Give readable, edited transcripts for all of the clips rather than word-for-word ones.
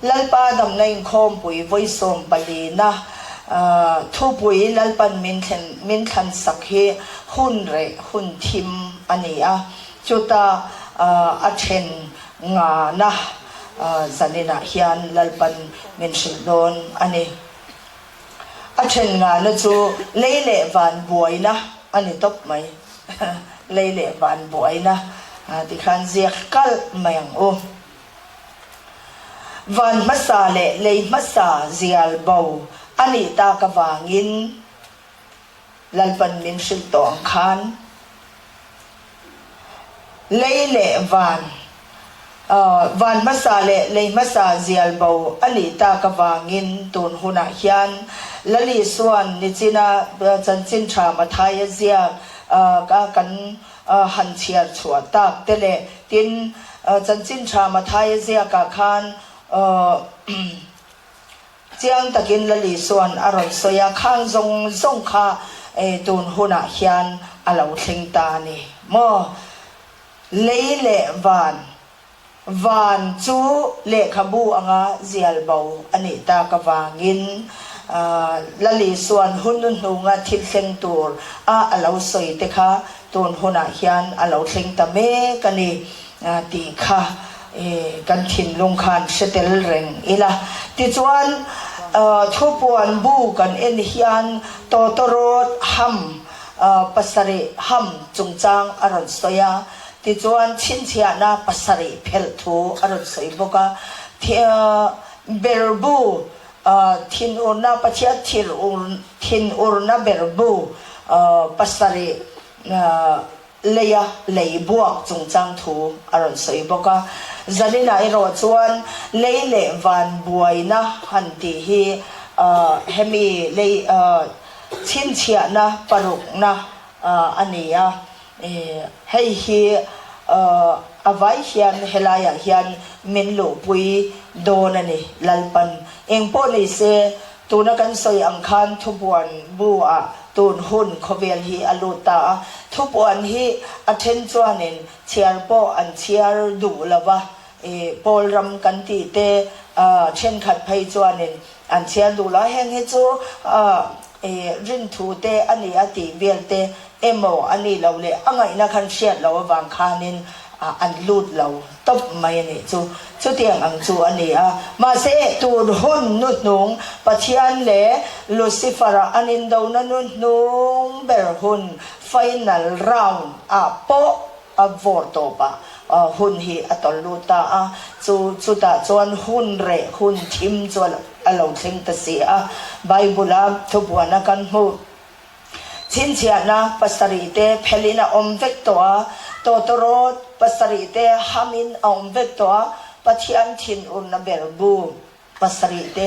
lalpa dam na in khom pui voisom pali na thu pui lalpan min khan sakhi hun re hun thim ania chuta a then nga na zanina hian lalpan min shildon ani a then nga na chu leile van buai na ani top mai leile van buai na ti khan ziak kal mayang o van masa le lei masa zial bau ani ta ka wangin lalpan min shil tong khan leile van masa le lei masa zial bau ani ta ka wangin tun huna hian lali suan ni china chan chin tha ma thai zia ka kan han chiar chua tak tele tin chan chin tha ma thai zia ka khan chiang takin lali suan aron soya khang zong kha tun huna hian alo thling ta ni mo leile van chu le khabu anga zial bau ani ta ka wangin lali suan hunun hunga thil thleng tur alo soi te kha tun huna hian alo thleng ta me kani ti kha kan thin lung khan setel reng ila ti chuan thupuan bu kan en hian totorot ham pasari ham chungchang aron soya ti chuan chin chia na pasari phel thu aron soi boka berbu thin urna pachia thin urna berbu pasari leya leibuak chungchang thu aron soi boka zanina iro chuan leile van buaina hanti hi hemi lei chin chia na paruk na ania hei hi avai hian helaya hian min lo pui don ani lalpan engpo le se tuna kan soi ang khan thupuan bu a tun hun khovel hi aluta thupuan hi athen chuanin chiar po an chiar du lawa pol ram kan ti te chen khat phai chuanin an chiar du la heng he chu rin thu te ani ati vel te emo ani lo le angai na khan shiat lo wang khanin an lut lo top mai ni chu tiang ang chu ani ma se tur hun nut nung pathian le lucifer anin do na nut nung ber hun final round po vorto pa hun hi atol luta chu ta chuan hun re hun thim chuan alo thleng ta si bible thubuana kan hu chin chia na pasari te phelina omvek toa totorot pasari te hamin omvek toa pathian thin urna berbu pasari te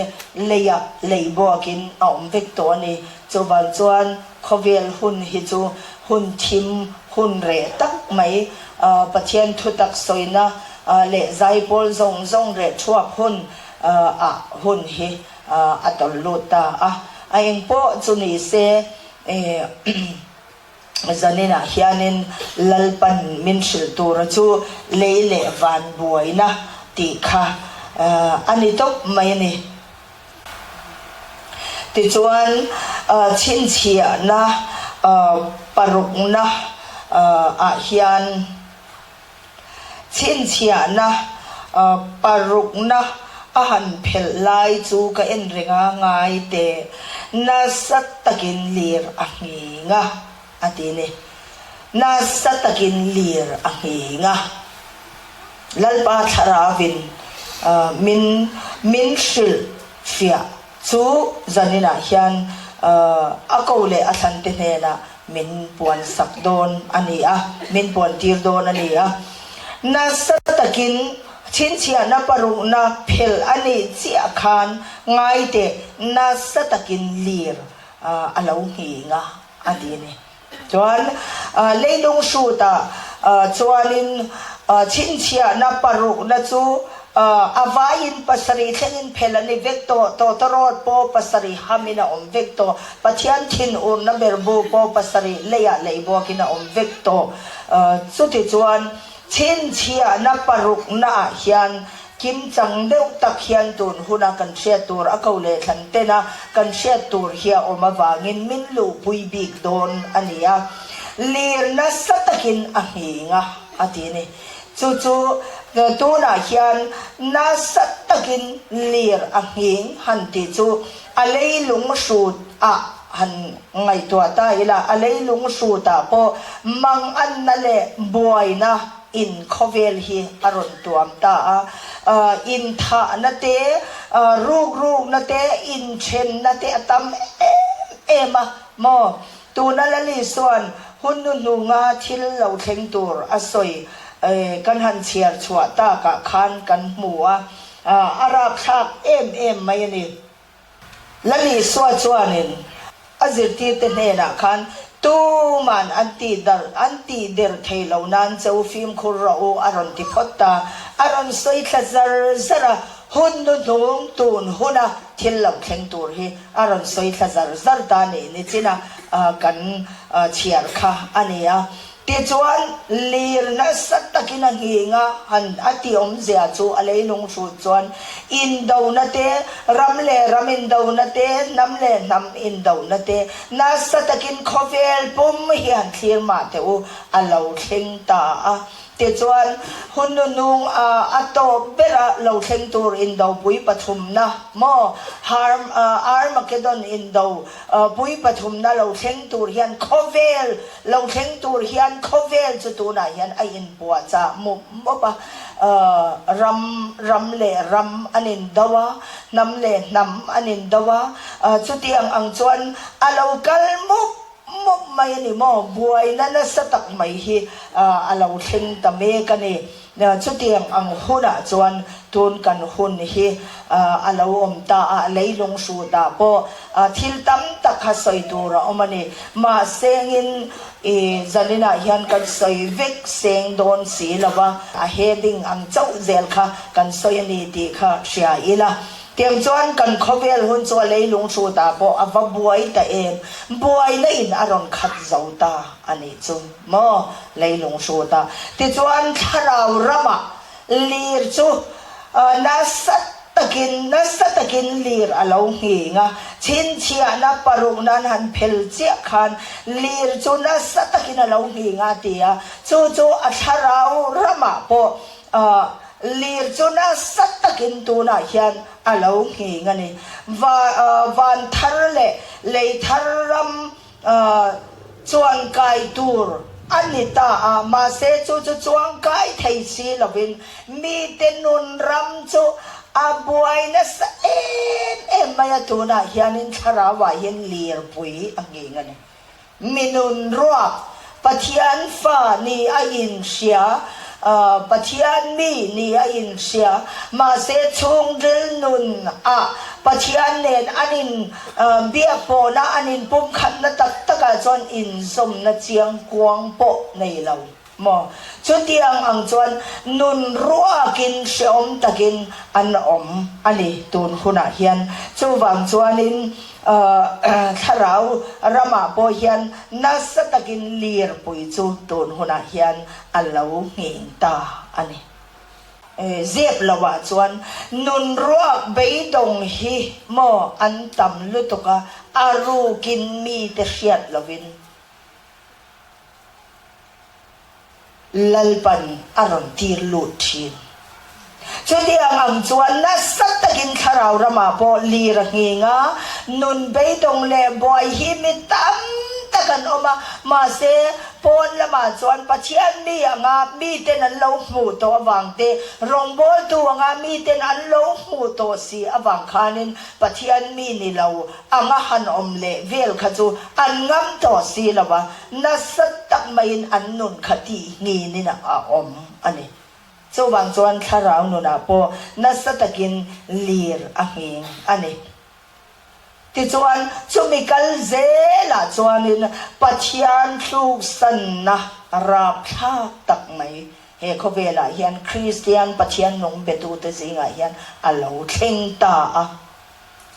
leya leibokin omvek to ni chuban chuan khovel hun hi chu hun thim hun re tak mai pathian thutak soina le zaipol zong re thuak hun hun hi atol luta aeng po chuni se zanina hianin lalpan min shil tur chu leile van buaina ti kha ani top mai ni ti chuan chin chia na paruk na hian chin chia na paruk na han phel lai chu ka en ringa ngai te na sat takin lir nga atine na sat takin lir nga lalpa tharavin min shil fia chu zanina hian akole athante hena min puan sakdon ani min puan tirdon ani na sat takin chin chia na parung na phel ani chia khan ngai te na satakin lir alo hi nga adini chuan leilung shu ta chuanin chin chia na parung na chu avain pasari thlengin phelani vekto totorot po pasari hamina vekto pathian thin urna berbu po pasari leya leibokina vekto chuti chuan chin chia na paruk na hian kim chang deuh tak hian tun huna kan hriat tur a ko le thlan tena kan hriat tur hi a awm awangin min lu pui bik dawn ania lir na satakin a hinga atini chu tuna hian na satakin lir a hing han ti chu a leilung sut a han ngai tua ta ila a leilung suta po mang an na le buai na in khovel hi aron tuam ta in tha na te ruk na te in chen na te atam ema mo tu na la li suan hun nu nga thil lo thleng tur asoi kan han chiar chua ta ka khan kan hmuwa arab thak em mai ni la li suwa chuanin azirti te hena khan tu man anti der thelo nan chau film khur ro aron ti photta aron soi thazar zara hun nu nung tun huna thil lam thleng tur hi aron soi thazar zar ta ni china kan chiar kha ania ti chuan lir na satakin a hinga han ati om zia chu alei lung chu chuan in do na te ram in do na te nam le nam in do na te na satakin khovel pum hian thlir ma te u alo thleng ta a ti chuan hun nung ato bera lo thleng tur in do pui pathum na mo Armageddon in do pui pathum na lo thleng tur hian khovel lo thleng tur hian khovel chu tu na hian ai in puwa cha mo ba ram le ram anin dawa nam le nam anin dawa chu tiang ang chuan alo kal mo mai ni mo buai na satak mai hi alo thleng ta me ka ni chu tiang ang huna chuan tun kan hun hi alo om ta leilung su ta po thil tam tak ha soi tur omani ma sengin zalina hian kan soi vek seng don si lawa a heading ang chau zel kha kan soi ni ti kha sia ila tiang chuan kan khovel hun chu leilung su ta po ava buai ta buai na in aron khat zo ta ani chu mo leilung su ta ti chuan tharau rama lir chu na satakin lir alo hinga chin chia na parung nan han phel chia khan lir chu na satakin alo hinga tia chu a tharau rama po lir chu na satakin tu na hian alo hinga ni van thar le thar ram chuan kai tur anita ma se chu chuang kai thei si lovin mi tenun ram chu abuai na sa maya tu na hianin tharawa hian lir pui anginga ni minun ruak pathian fa ni a in sia pathian mi ni a in sia ma se chung dil nun pathian nen anin bia po na anin pum khat na tak taka chon in som na chiang kuang po nei lo mo chu tiang ang chuan nun ruakin seom takin an om ani tun huna hian chu wang chuanin tharau rama po hian nasa takin lir pui chu tun huna hian alo nging ta ani zep lawa chuan nun ruak beidong hi mo an tam lutuka aru kin mi te hriat lovin lalpan aron tir lut thin chu tiang ang chuan na satakin tharau rama po lir hinga nun beidong le boy hi mi tam takan oma ma se pon lama chuan pathian mi anga mi ten an lo hmu to awang te rongbol tu anga mi ten an lo hmu to si awang khanin pathian mi ni lo anga han om le vel kha chu an ngam to si lawa na satak main an nun khati ngi ni na om ani chu wang chuan tharau nu na po na satakin lir ahing ani ti chuan chumikal zela chuanin pathian thu san na rap tha tak mai he khovela hian Christian pathian nong betu te zinga hian alo thleng ta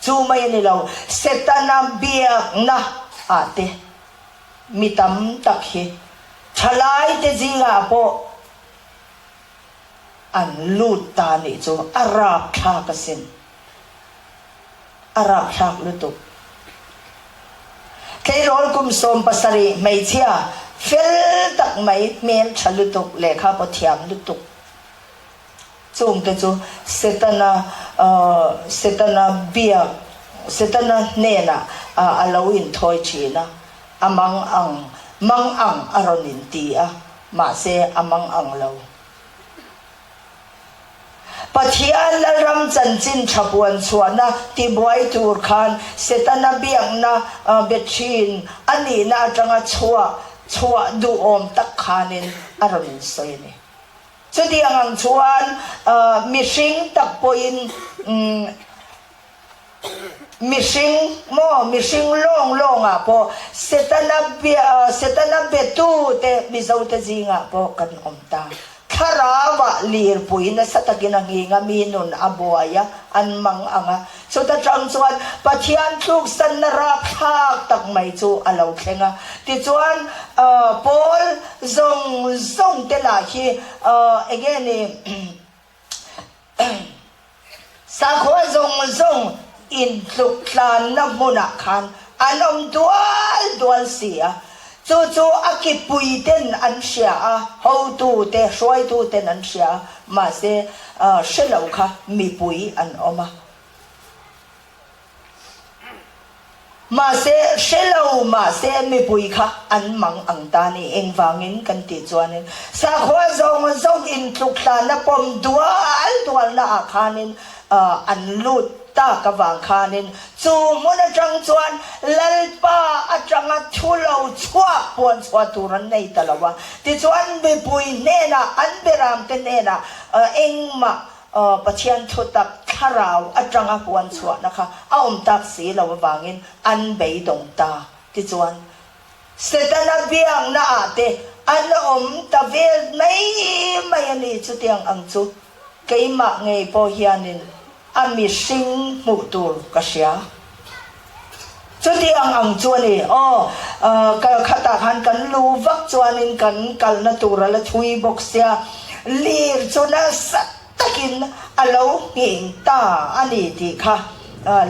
chu mai ni lo setana biak na ate mitam tak hi thalai te zinga po an lut ta ni chu arab tha ka sin arab thak lutuk cái rol kum som pasari mai chia fel tak mai men chalutuk lekha po thiam lutuk chung te chu setana bia setana nena alawin thoi china mang ang aronin ti a ma se amang ang lo pathian la ram chan chin thapuan chuana ti boy tur khan setana biang na bethin ani na atanga chua du om tak khanin aronin soini chudi ang chuan mishing tak poin mishing long po setana betu te mizo te jinga po kan omta kharawa lir puina satakin ang hinga minun aboya an mang anga so ta trang chuan pathian tluk san narap thak tak mai chu alo thlenga ti chuan pol zong te la hi again sa kho zong in tluk tlan na muna khan anom dual sia chu akipui ten an sia ho tu te soi tu ten an sia ma se shelau kha mi pui an oma ma se shelau ma se mi pui kha an mang ang ta ni eng wangin kan ti chuanin sa khwa zong in tluk tlan na pom dual na akhanin an lut ta ka wang khanin chu mona chang chuan lalpa atanga thulo chua pon chua turan nei talawa ti chuan be pui nena an beram te nena engma pathian thutak tharau atanga pon chua nakha aum tak si lo wangin an bei dong ta ti chuan setana biang na ate an om ta vel mai ani chu tiang ang chu keima ngei po hianin ami sing mutur kasya chudi ang chuani ka khata khan kan lu vak chuanin kan kal na tura la thui boxya lir chuna satakin alo hing ta ani ti kha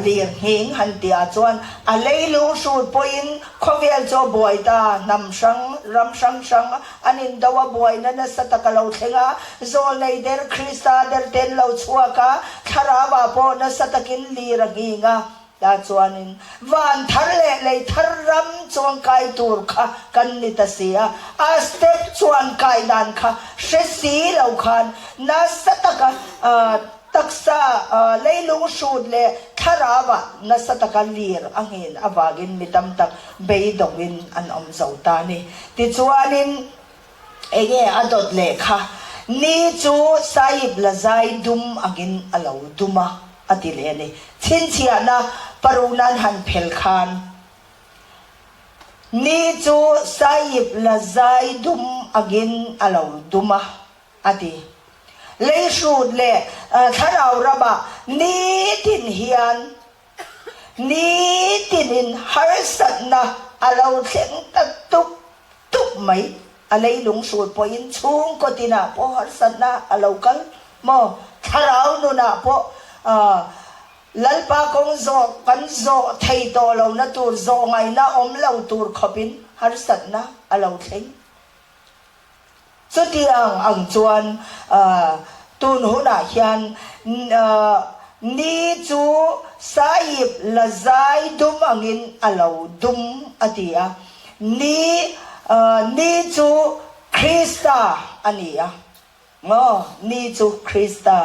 lir hing han tia chuan alei lu su poin khovel cho boy ta nam sang anin dawa boy na satakalo thenga zo nei der krista der ten lo chuaka tharawa po na satakin liraginga ta chuanin van tharle lei tharram chuang kai tur kha kan ni ta sia a step chuan kai dan kha shesi lo khan na sataka taksa leilung shud le tharawa na sataka lir angin awagin mitam tak beidongin an om zautani ti chuanin ege adot le kha ni chu saib lazai dum agin alo duma atile ni chinchia na parunan han phel khan ni chu saib lazai dum agin alo duma ati lei shud le tharau raba ni tin hian ni tinin harsat na alo thleng tuk mai alei lung shud poin chung ko tina po harsat na alo kal mo tharau nu na po lalpa kong zo kan zo thei to lo na tur zo ngai na om lo tur khopin harsat na alo thleng so tiang ang chuan tun huna hian ni chu saib lazai dum angin alo dum atia ni chu krista ania ni chu krista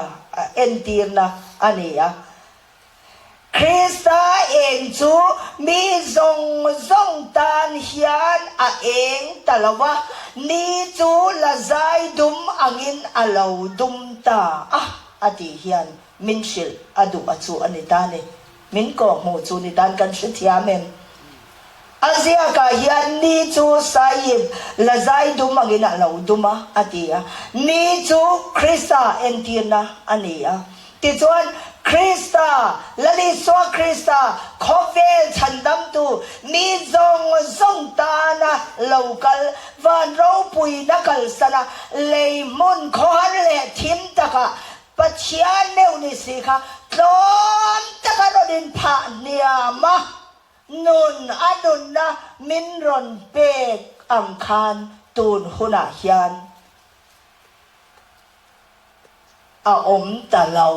entirna ania krista eng chu mi zong tan hian a eng talawa ni chu lazai dum angin alo dum ta ati hian min shil adu achu anitane min ko mu chu ni dan kan shithiamen azia ka hian ni chu saib lazai dum angin alo duma atia ni chu krista entirna ania ติจวนคริสตาละลิสวาคริสตาขอเวลฉันดำตูมีจงทรงตานะเหล่ากัลวันเราปุยนักลสนะเลยมุนขอนเลทิมตะกะปัจญาเนวนิสิคะตอนตะกะรดินผาเนียมะนุนอนุนนะมินรอนเปกอังคารตูนหุนาฮยานอาอมตะเลา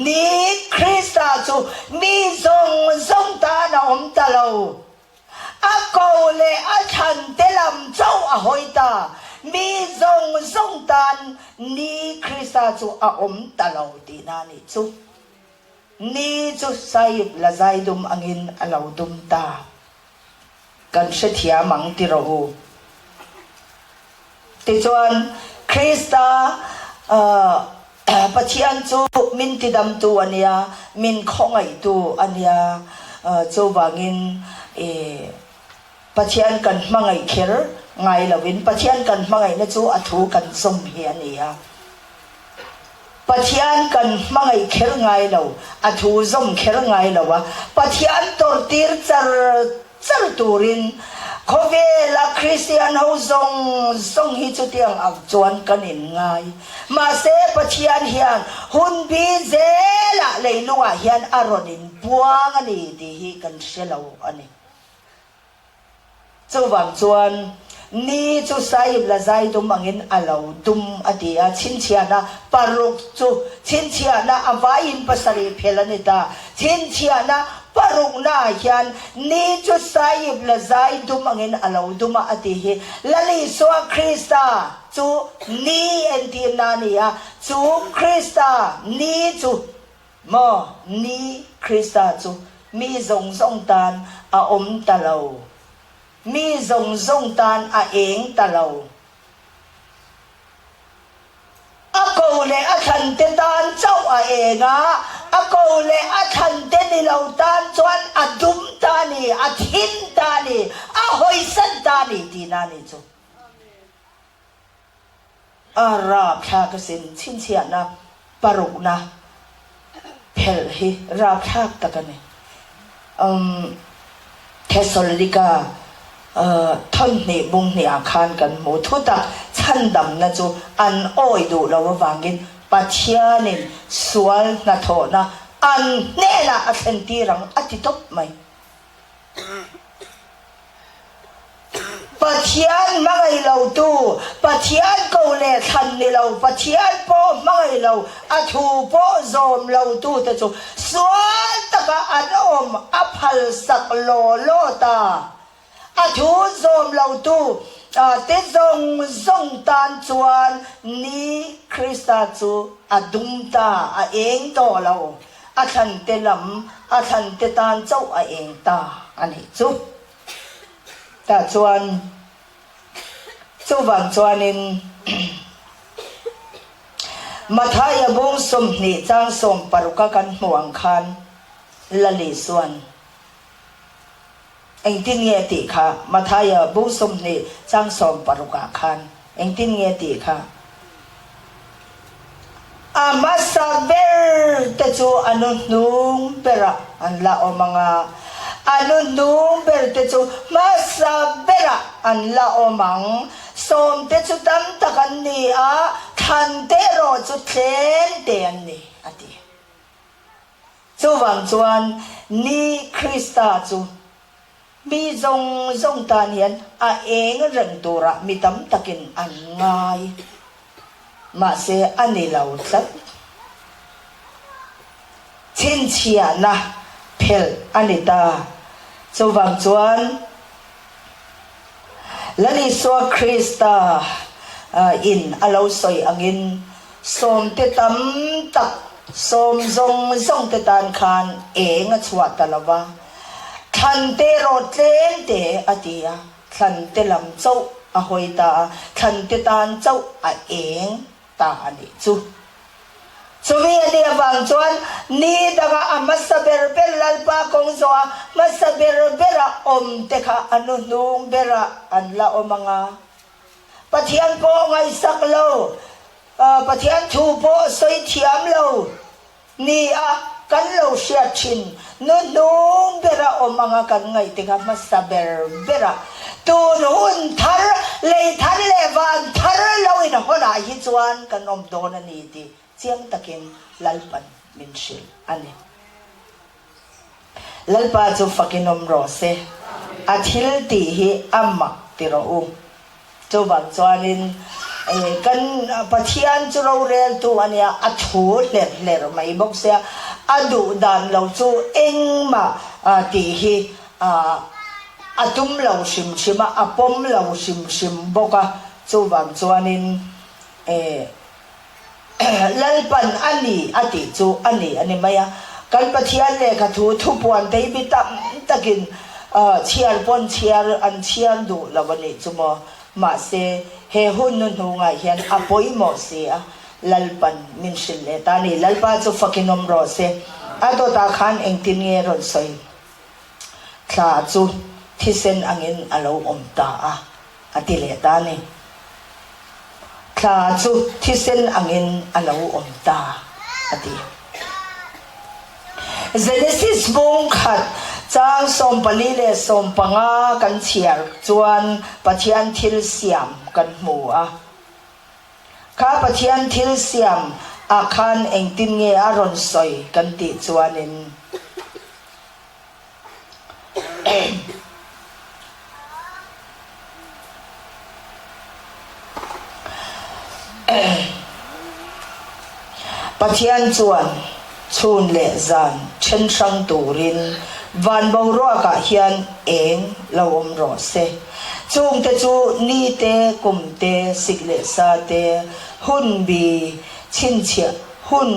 นี้คริสต์จูมีทรงตานะอมตะเลาอาโกเลอาชันเตลัมเจ้าอหอยตามีทรงตานี้คริสต์จูอาอมตะเลาตีนานิจูนี้จูไซบละใจดุมอังอินอลาวดุมตากันเสียมังติโรหูติจวนคริสต์ปัจจัยจูมินติดำตัวเนียมินของไอตัวอันเนียจูวางินปัจจัยกันมังไอเคร์ไงละวินปัจจัยกันมังไอนะจูอัฐูกันสมเฮียเนียปัจจัยกันมังไอเคร์ไงละอัฐูสมเคร์ไงละวะปัจจัยตัวตีร์จัลตูรินขเวลาคริสเตียนเขาทรงฮิจุเตียงอักจวนกันอินไงมาเสปัจจัยเฮียนหุ่นบีเจละเลยลุงอ่ะเฮียนอารมณ์อินบัวกันนี่ดีฮิกันเชลาวอันนี้เจ้าวังจวนนี่จูไซบละใจดุมอังอินอลาวดุมอดีอาชินเชียนะปารุกจูชินเชียนะอวายินภาษาเพลนิตาชินเชียนะปารุกนาเฮียนนี่จูไซบละใจดุมอังอินอลาวดุมอดีฮิละลิสวาคริสตาจูนี่เอ็นทีนานีอาจูคริสตานี่จูมอนี่คริสตาจูมีทรงตานอาอมตะเลามีทรงตานอาเองตะเลาอาโกเลอาทันเตตานเจ้าอาเองอาโกเลอาทันเตนิเลาตานจวนอาดุมตานีอาทินตานีอาหอยสันตานีดีนานีจูอาราบชากสินชินเชียนะปารุกนะเพลฮิราบชากตะกันเนี่ยเทสโลนิกาท่อนนี่บุงนี่อาคารกันหมูทุตะชั้นดำนะจูอันอ้อยดูเราวางกินปัจเจียนินสวลนะโถนะอันเน่นะอัศนตีรังอติตบไหมปัจเจียนมังไอเราตูปัจเจียนกูเลทันนี่เราปัจเจียนโปมังไอเราอัทูโปโซมเราตูแต่จูสวลตะกะอันอมอภัลสักโลโลตาอาทูโซมเราตูเตทรงตานจวนนี้คริสต์จูอดุมตาเองต่อเราอาทันเตลัมอาทันเตตานเจ้าเองตาอันนี้จูแต่จวนจูวังจวนินมาทายบุงสมนิจางสมปรุกกันหวงคันละลิส่วนเอ็งตินเงติค่ะมาทายบุสมนิจังสมปรุกาคันเอ็งตินเงติค่ะอามาซาเบลเตจูอนุนุงเประอันละอมังอนุนุงเปรเตจูมาซาเบระอันละอมังสมเตจูตัมตะกันนี่ทันเตโรจุเทนเตียนนี่อดีจูวังจวนนี่คริสต์จูมีทรงตานเห็นเองเรื่องตัวระมีตั้มตะกินอันง่ายมาเสียอันนี้เราสักชินเชียนะเพลอันนี้ตาจูวังจวนและลิสวาคริสตาอินอลาวสอยอังอินสมเตตั้มตักสมทรงเตตานคานเองชวตะละวะทันเตโรเตนเตอดียทันเตลำเจ้าหอยตาทันเตตานเจ้าเองตาอันนี้จูมีอันนี้บางส่วนนี่ดังมัสเบรเบลลัลปากงโซมัสเบรเบระอมเตคะอนุนุงเบระอันละอมังปะเทียนโปไงสักโลปะเทียนทูโปสวยเทียมโล ni a kan lo sia chin no nong bera o mga kan ngai tinga masaber bera tu hun thar le thar le van thar lo in hona hi chuan kan om don ani ti chiang takin lalpan min shil ani lalpa chu fakinom ro se athil ti hi amma ti ro u chu bang chuanin kan pathian chu ro rel tu ania athu ler mai bok se adu dan lo chu engma ti hi atum lo sim sima apom lo sim boka chu bang chuanin lalpan ani ati chu ani maya kan pathian le ka thu puan te bi tam takin chiar pon chiar an chiar du lawani chumo ma se he hun nu ngai hian apoi mo se a lalpan min sil le ta ni lalpa chu fakinom ro se ato ta khan engtin nge ron soi tha chu thisen angin alo om ta a ati le ta ni tha chu thisen angin alo om ta ati Genesis bung khat chang som pali le som panga kan chiar chuan pathian thil siam kan hmu a kha pathian thil siam akhan engtin nge aron soi kan ti chuanin pathian chuan chun le zan chen sang turin van bo ro ka hian eng lo om ro se chung te chu ni te kum te sik le sa te hun bi chin chia hun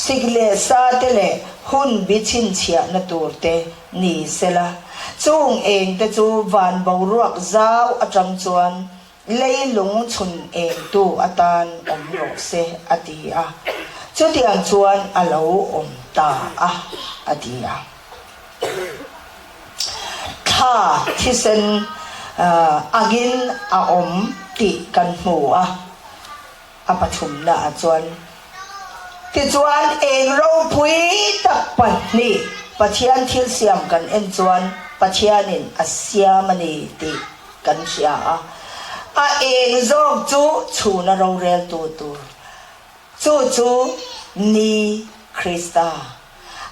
sik le sa te le hun bi chin chia na tur te ni sela chung eng te chu van bo ro zau atang chuan leilung chun eng tu atan om ro se ati a chu tiang chuan alo om ta a ati a kha thisen agin a om ti kan hmu a apathum na a chuan ti chuan eng ro pui tak pan ni pathian thil siam kan en chuan pathianin asiamani ti kan sia a eng zok chu chuna ro rel tu chu ni Krista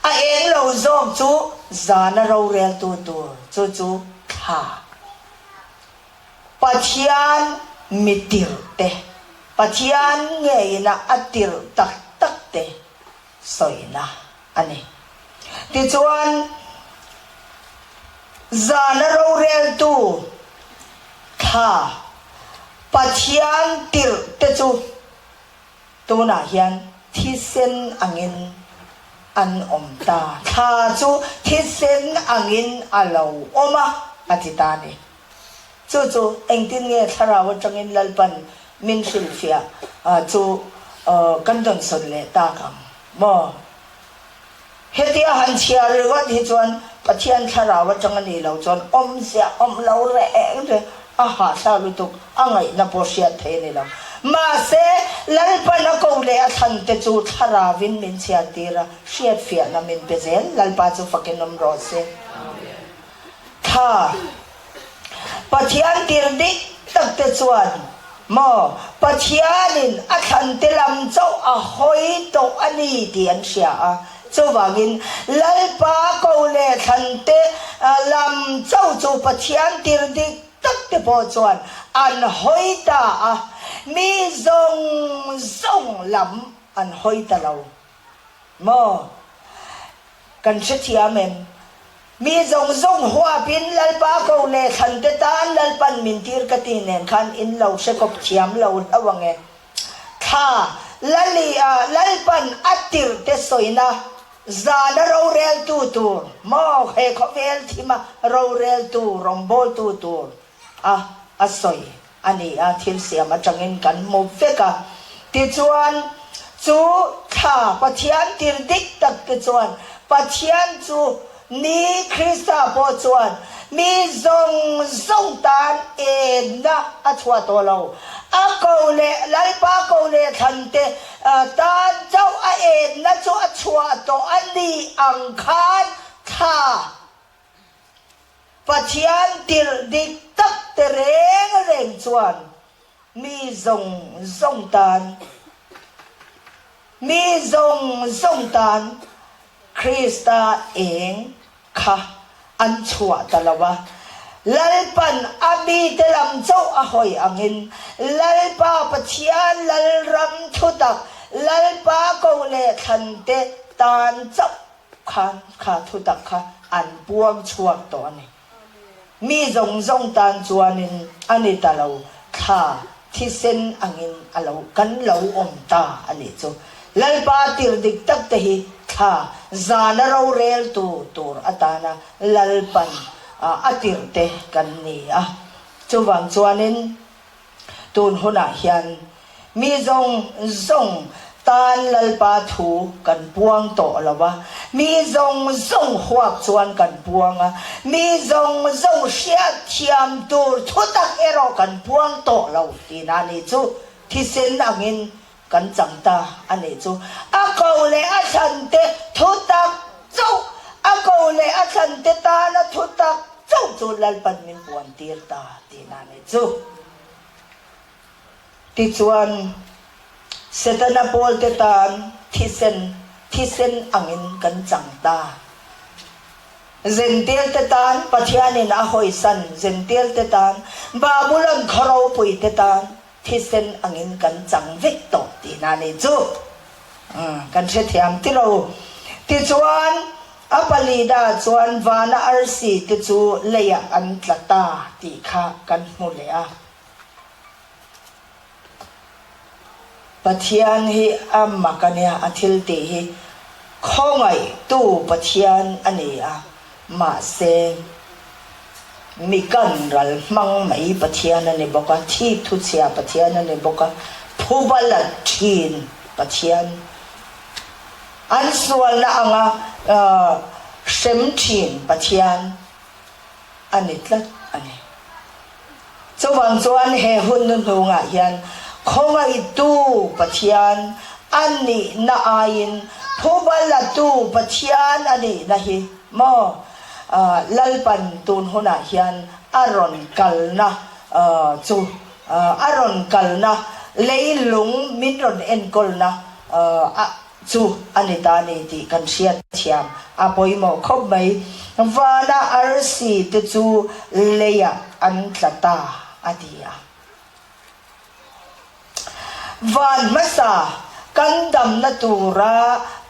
a eng lo zok chu zana ro rel tu chu kha pathian mitir te pathian nge na atir tak te soina ani ti chuan zana ro rel tu kha pathian tir te chu tu na hian thisen angin an om ta tha chu thisen angin alo oma atita ni chu engtin nge tharawa tangin lalpan min silfia chu kandon son le ta kam mo hetia han chia riwa hi chuan pathian tharawa tangani lo chuan om sia om lo re eng aha sa lutuk angai na posia the ni lo ma se lalpan a ko le a than te chu tharawin min chia tira shiat fia na min bezel lalpa chu fakinom ro se tha pathian tir dik tak te chuan mo pathianin a than te lam chau a hoi to ani ti an sia a chu wangin lalpa ko le than te lam chau chu pathian tir dik tak te po chuan an hoi ta a mi zong lam an hoi ta lo mo kan chia men mi zong hua pin lalpa ko le than te tan lalpan min tir ka ti nen khan in lo se kop chiam lo awange tha lalpan atir te soina zana ro rel tu mo he kho vel thima ro rel tu rombol tu asoi ani a thil siam atangin kan mo veka ti chuan chu tha pathian tir dik tak te chuan pathian chu นี้คริสต์โปจวนมีทรงตานเอ็นนะอัชวะตัวเราอากูเลไลปากูเลทันเตตานเจ้าเอ็นนะจูอัชวะตัวอันนี้อังคารท่าปัจจัยติรดิกตักเตเร่งจวนมีทรงตานมีทรงตานคริสต์เองค่ะอันชัวตะละวะลัลปันอาบีเตลัมเจ้าอหอยอังอินลัลปาปัจจัยลัลรัมทุตักลัลปาโกเลทันเตตานเจ้าค่ะทุตักค่ะอันบวมชัวตัวนี้มีทรงตานจวนอันนี้ตะเราค่ะที่เส้นอังอินอันเรากันเราอมตาอันนี้จูลัลปาติรดิกตักเตหิค่ะจานเราเรลตูร์อัตานะลัลปันอาติรเตกันนี่จูวังจวนตูนหุนาเฮียนมีทรงตานลัลปาถูกันพวงโตละวะมีทรงหวกจวนกันพวงมีทรงเชียเทียมตูร์ทุตักเอรอกันพวงโตเราตีนานี่จูที่เส้นอังอินกันจังตาอันนี้จูอากูเลอาชันเตทุตักจูอากูเลอาชันเตตานะทุตักจูลัลปันมินปวนตีร์ตาตีนานี่จูที่จวนเสตนาโพลเตตานที่เส้นอังอินกันจังตาเซนเตียลเตตานปัจจัยนินอาหอยสันเซนเตียลเตตานบาบุลันคราวปุยเตตานที่เส้นอังอินกันจังวิกโตตีนานี่จูกันเสียเทียมที่เราที่จวนอัปลีดาจวนวานาอาร์ซีที่จูเลียอันตลตาตีข้ากันหมดเลยปัจจัยฮีอัมมากันเนี่ยอาทิลตีฮีข้องไอตู้ปัจจัยอันนี้มาเซมีกันรัลมังไม่ปัจจัยนั่นเองบอกว่าที่ทุเสียปัจจัยนั่นเองบอกว่าผู้บาลทีนปัจจัยอันส่วนละเซมทีนปัจจัยอันนี้ละอันนี้จะวางส่วนเฮหุ่นนุ่งงายันคงไอตู้ปัจจัยอันนี้น่าอินผู้บาลตู้ปัจจัยอันนี้นะฮีมอลัลปันตูนหุนาเฮียนอารอนกัลนะจูอารอนกัลนะเลยหลงมินรอนเอ็นกอลนะจูอันนี้ตานี่ที่กันเชียเทียมปอยหมอคบไหมวานาอาร์ซีตจูเลียอันตตาอดีวานมาซากันดำนาตูระ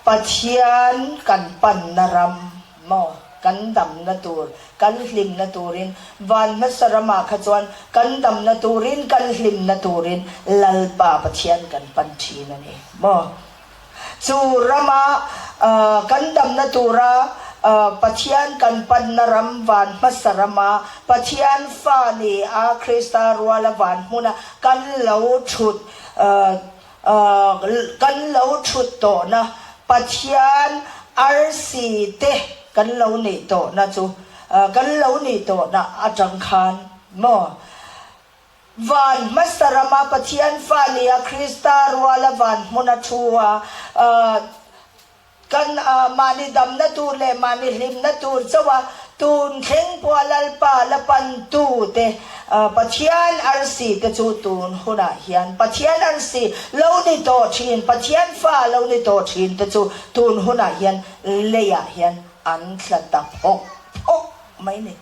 ปัจจัยกันปันนรำมอกันดำนาตูรกันลิมนาตูรินวันมัสรมาขจวนกันดำนาตูรินกันลิมนาตูรินลัลปาปัจจัยกันปัญชีนั่นเองมอจูรมากันดำนาตูระปัจจัยกันปันนรำวันมัสรมาปัจจัยฟานีคริสตารัวละวันมุนะกันเหลาชุดกันเหลาชุดโตนะปัจจัยอาร์ซีเตกันเหลานี่โตนะจูกันเหลานี่โตนะอาจังคานมอวันมัสรมาปัจจัยฟานีคริสตารัวละวันมุนะชัวกันมานิดำนาตูเลมานิลิมนาตูสวะตูนเข่งปัวลัลปาละปันตูเตปัจจัยอาร์ซีเตจูตูนหุนาเฮียนปัจจัยอาร์ซีเลวนิโตชินปัจจัยฟ้าเลวนิโตชินเตจูตูนหุนาเฮียนเลียเฮียนอันสตับหกไม่เนี่ย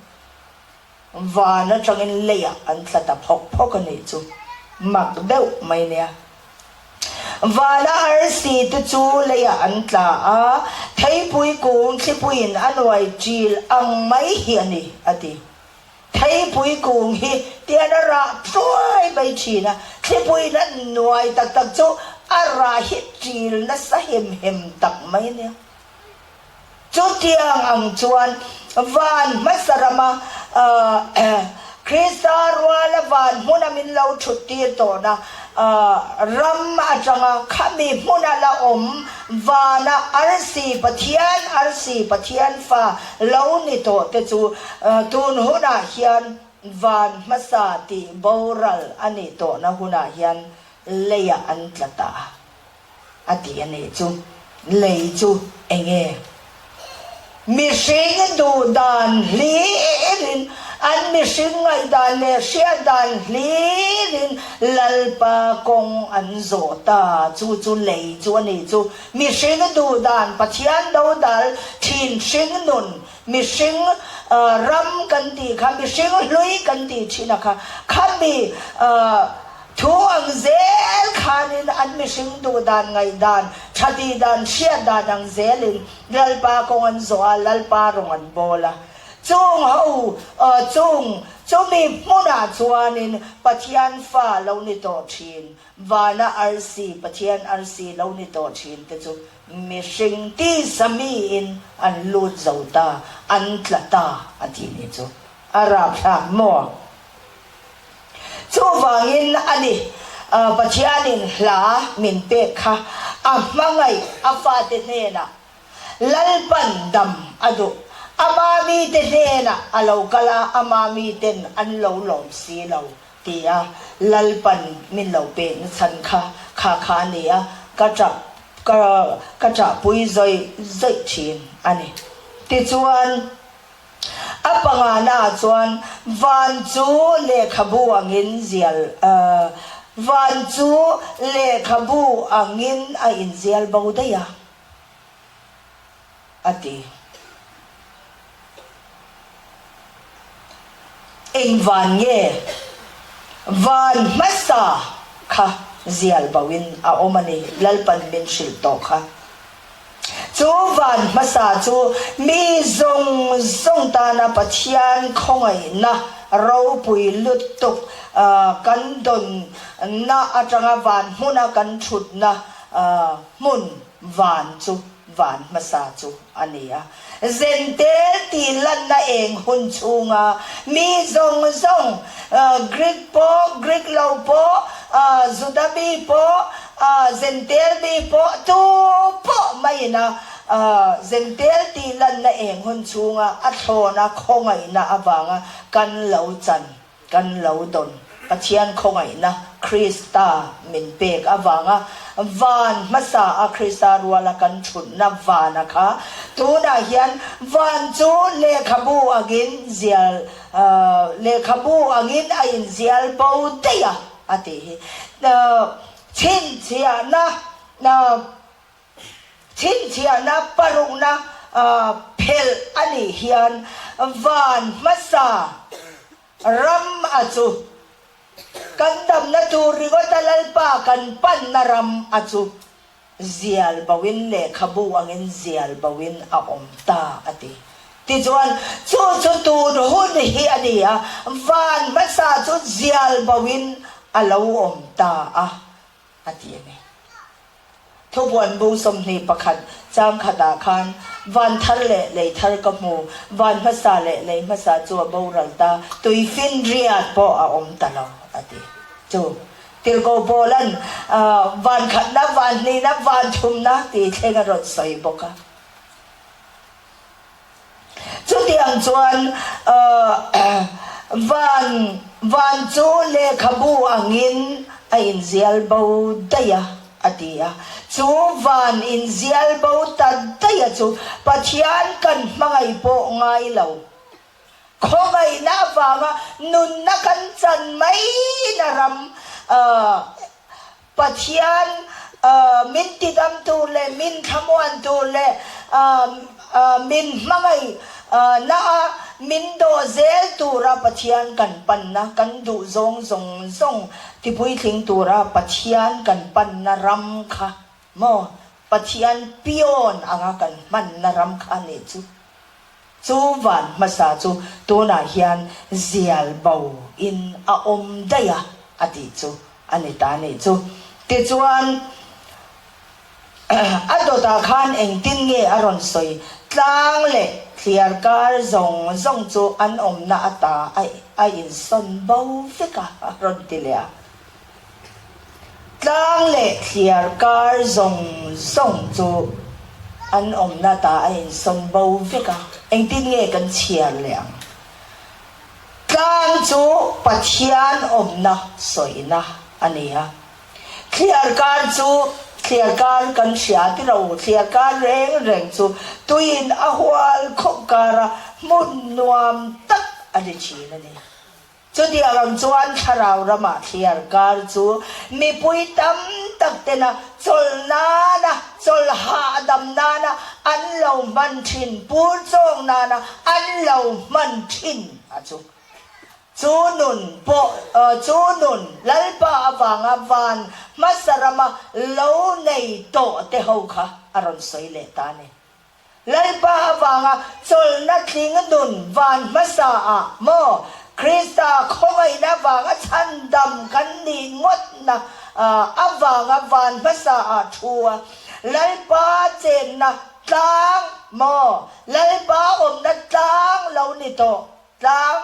วานะจังเงินเลียอันสตับหกกันนี่จูมักเดวไม่เนี่ยวานาอาร์ซีตจูเลียอันตลาไทยปุยกุงที่ปุยนอันไวจีลอังไม่เฮียนี่อดีไทยปุยกุงฮีเตียนระช่วยไปชีนะที่ปุยนั้นหน่วยตักจูอาราฮิจีลนัสเห็มตักไม่เนี่ยจุดเตียงอังจวนวันมัสรมาค คริสตารัวละวันมุนามินเราชุดตีโตนะรัมอาจังขมีมุนาละอมวานะอาร์ซีปะเทียนฟ้าเหล่านี้โตแต่จูตูนหุนาเฮียนวันมาสาติบอรัลอันนี้โตนะหุนาเฮียนเลียอันตตาอดีอันนี้จูเลยจูเองมีสิ่งดูดันลีรินอันมีสิ่งไงดันเลเสียดันลีรินลัลปากงอันโจตาจูเลยจูนี่จูมีสิ่งดูดันปัจจัยดูดัลทินสิ่งนุนมีสิ่งรำกันดีค่ะมีสิ่งลุยกันดีที่นะคะค่ะมีทุกเซลขานินอันมิสิงดูดานไงดานชาดีดานเชียดานอังเซลินลัลปากงอันโซอาลัลปารองอันโบลาจงเขาจงมีมุนาจวนินปัจจัยฟ้าเหล่านี้ต่อชินวานาอาร์ซีปัจจัยอาร์ซีเหล่านี้ต่อชินแต่จงมิสิงที่สมีอินอันลูดเจ้าตาอันตละตาอันที่นี้จงอาราบทั้งหมดจูวังอินอันนี้ปัจจัยนินลามินเปกค่ะมังไงฟาเตเนนะลัลปันดัมอดุมามีเตเนนะเรากะลามามีเตนอันเราหลอมสีเราเตียลัลปันมินเราเป็นฉันค่ะเนี่ยกระจับปุยใจชินอันนี้ติจวนปังอาณาจวนวันจูเลขบูอังินเซียลวันจูเลขบูอังินอินเซียลบาวดายอติอินวันเย่วันมัสตาค่ะเซียลบาวินโอมานีลัลปันบินชิลโตค่ะจูวันมาสาจูมีทรงตานาปัจจัยคงไงนะเราปุยลุดตุกกันดนนะอาจารย์วันมุนากันชุดนะมุนวันจูวันมาสาจูอันนี้เซนเตตีลันนะเองหุ่นชูงมีทรงกรีกโปกรีกลาวโปจุดาบีโปเซนเตลบีโปตูโปไม่นะเซนเตลตีลันนะเองหุ่นชูงอัทโธนะคงไงนะอวังกันเหลาจันกันเหลาดนปัจจัยคงไงนะคริสตามินเปกอวังวานมาสาคริสตารัวละกันชุนนับวานะคะตัวน่ะเห็นวันจูเลขบูอักินเซียลเลขบูอักินอินเซียลบาวเดียอติชินเชียนะปรุงนะเพลอันนี้เห็นวันมาสารัมอาจูกันดำนะตูริโกตะลัลปากันปันนารำอาจูเซียลบาวินเลขบูอังินเซียลบาวินอาอมตาอติติจวนจูตูนหุ่นฮีอันนี้วันมาสาจูเซียลบาวินอาลาวอมตาอติเนี่ยทุกวันบูสมนีประคันจางขดาคันวันทะเลทะเลกมูวันมาสาเลมาสาจัวบูรัลตาตุยฟินเรียดปออาอมตาเราอติจูติลโกโบลันวันขัดนับวันนี้นับวันชุมนะตีเทงรถใส่บกะจุดที่อังจวนวันจูเลขบูอังินอินเซียลบูดายะอดียจูวันอินเซียลบูตัดดายะจูปัจจัยกันมังไอโปไงเราคงไงน่าฟังนุนนักกันจันไม่นารำปัจจัยมินติดามตูเลมินขมวันตูเลมินมังไงน่ามินโดเซลตูราปัจจัยกันปันนะกันดูซงที่พูดถึงตูราปัจจัยกันปันนารำค่ะโมปัจจัยพิโอนอ่างกันมันนารำค่ะเนี่ยจูวันมาสาจูตัวน่ะเฮียนเซียลบาวอินอาอมดายะอดีจูอันนี้ตาเนี่ยจูติจวนอัดตาขันเองติงเงอรอนสอยตั้งเล่ เคลียร์การส่งจูอันอมนาตาไออินซอนเบาฟิกะรอนติเลียตั้งเละเคลียร์การส่งจูอันอมนาตาไออินซอนเบาฟิกะเองที่นี่กันเชียร์เลียงตั้งจูปัจจัยอมนาสวยนะอันนี้ฮะเคลียร์การจูเคลียร์การกันเสียที่เราเคลียร์การเร่งจูตุยนอหวาลขบการะมุนนวมตักอันนี้ชีนั่นเองจุดเดียวกันจวนชราวรามาเคลียร์การจูมีปุยตั้มตักเตนะจลนานะจลหาดำนานะอันเรามันทินปูจงนานะอันเรามันทินอะจูนุนโปจูนุนลัลปะวางอวันมาสรมาโลในโตเตหาวค่ะอารมณ์สวยเลตานีลัลปะวางจลนัดลิงนุนวันมาสาอะโมคริสตาคงไอ้นะวางชันดำกันนี่งดนะอวางอวันมาสาอะทัวลัลปะเจนนะตั้งโมลัลปะอมนะตั้งโลนี่โตตั้ง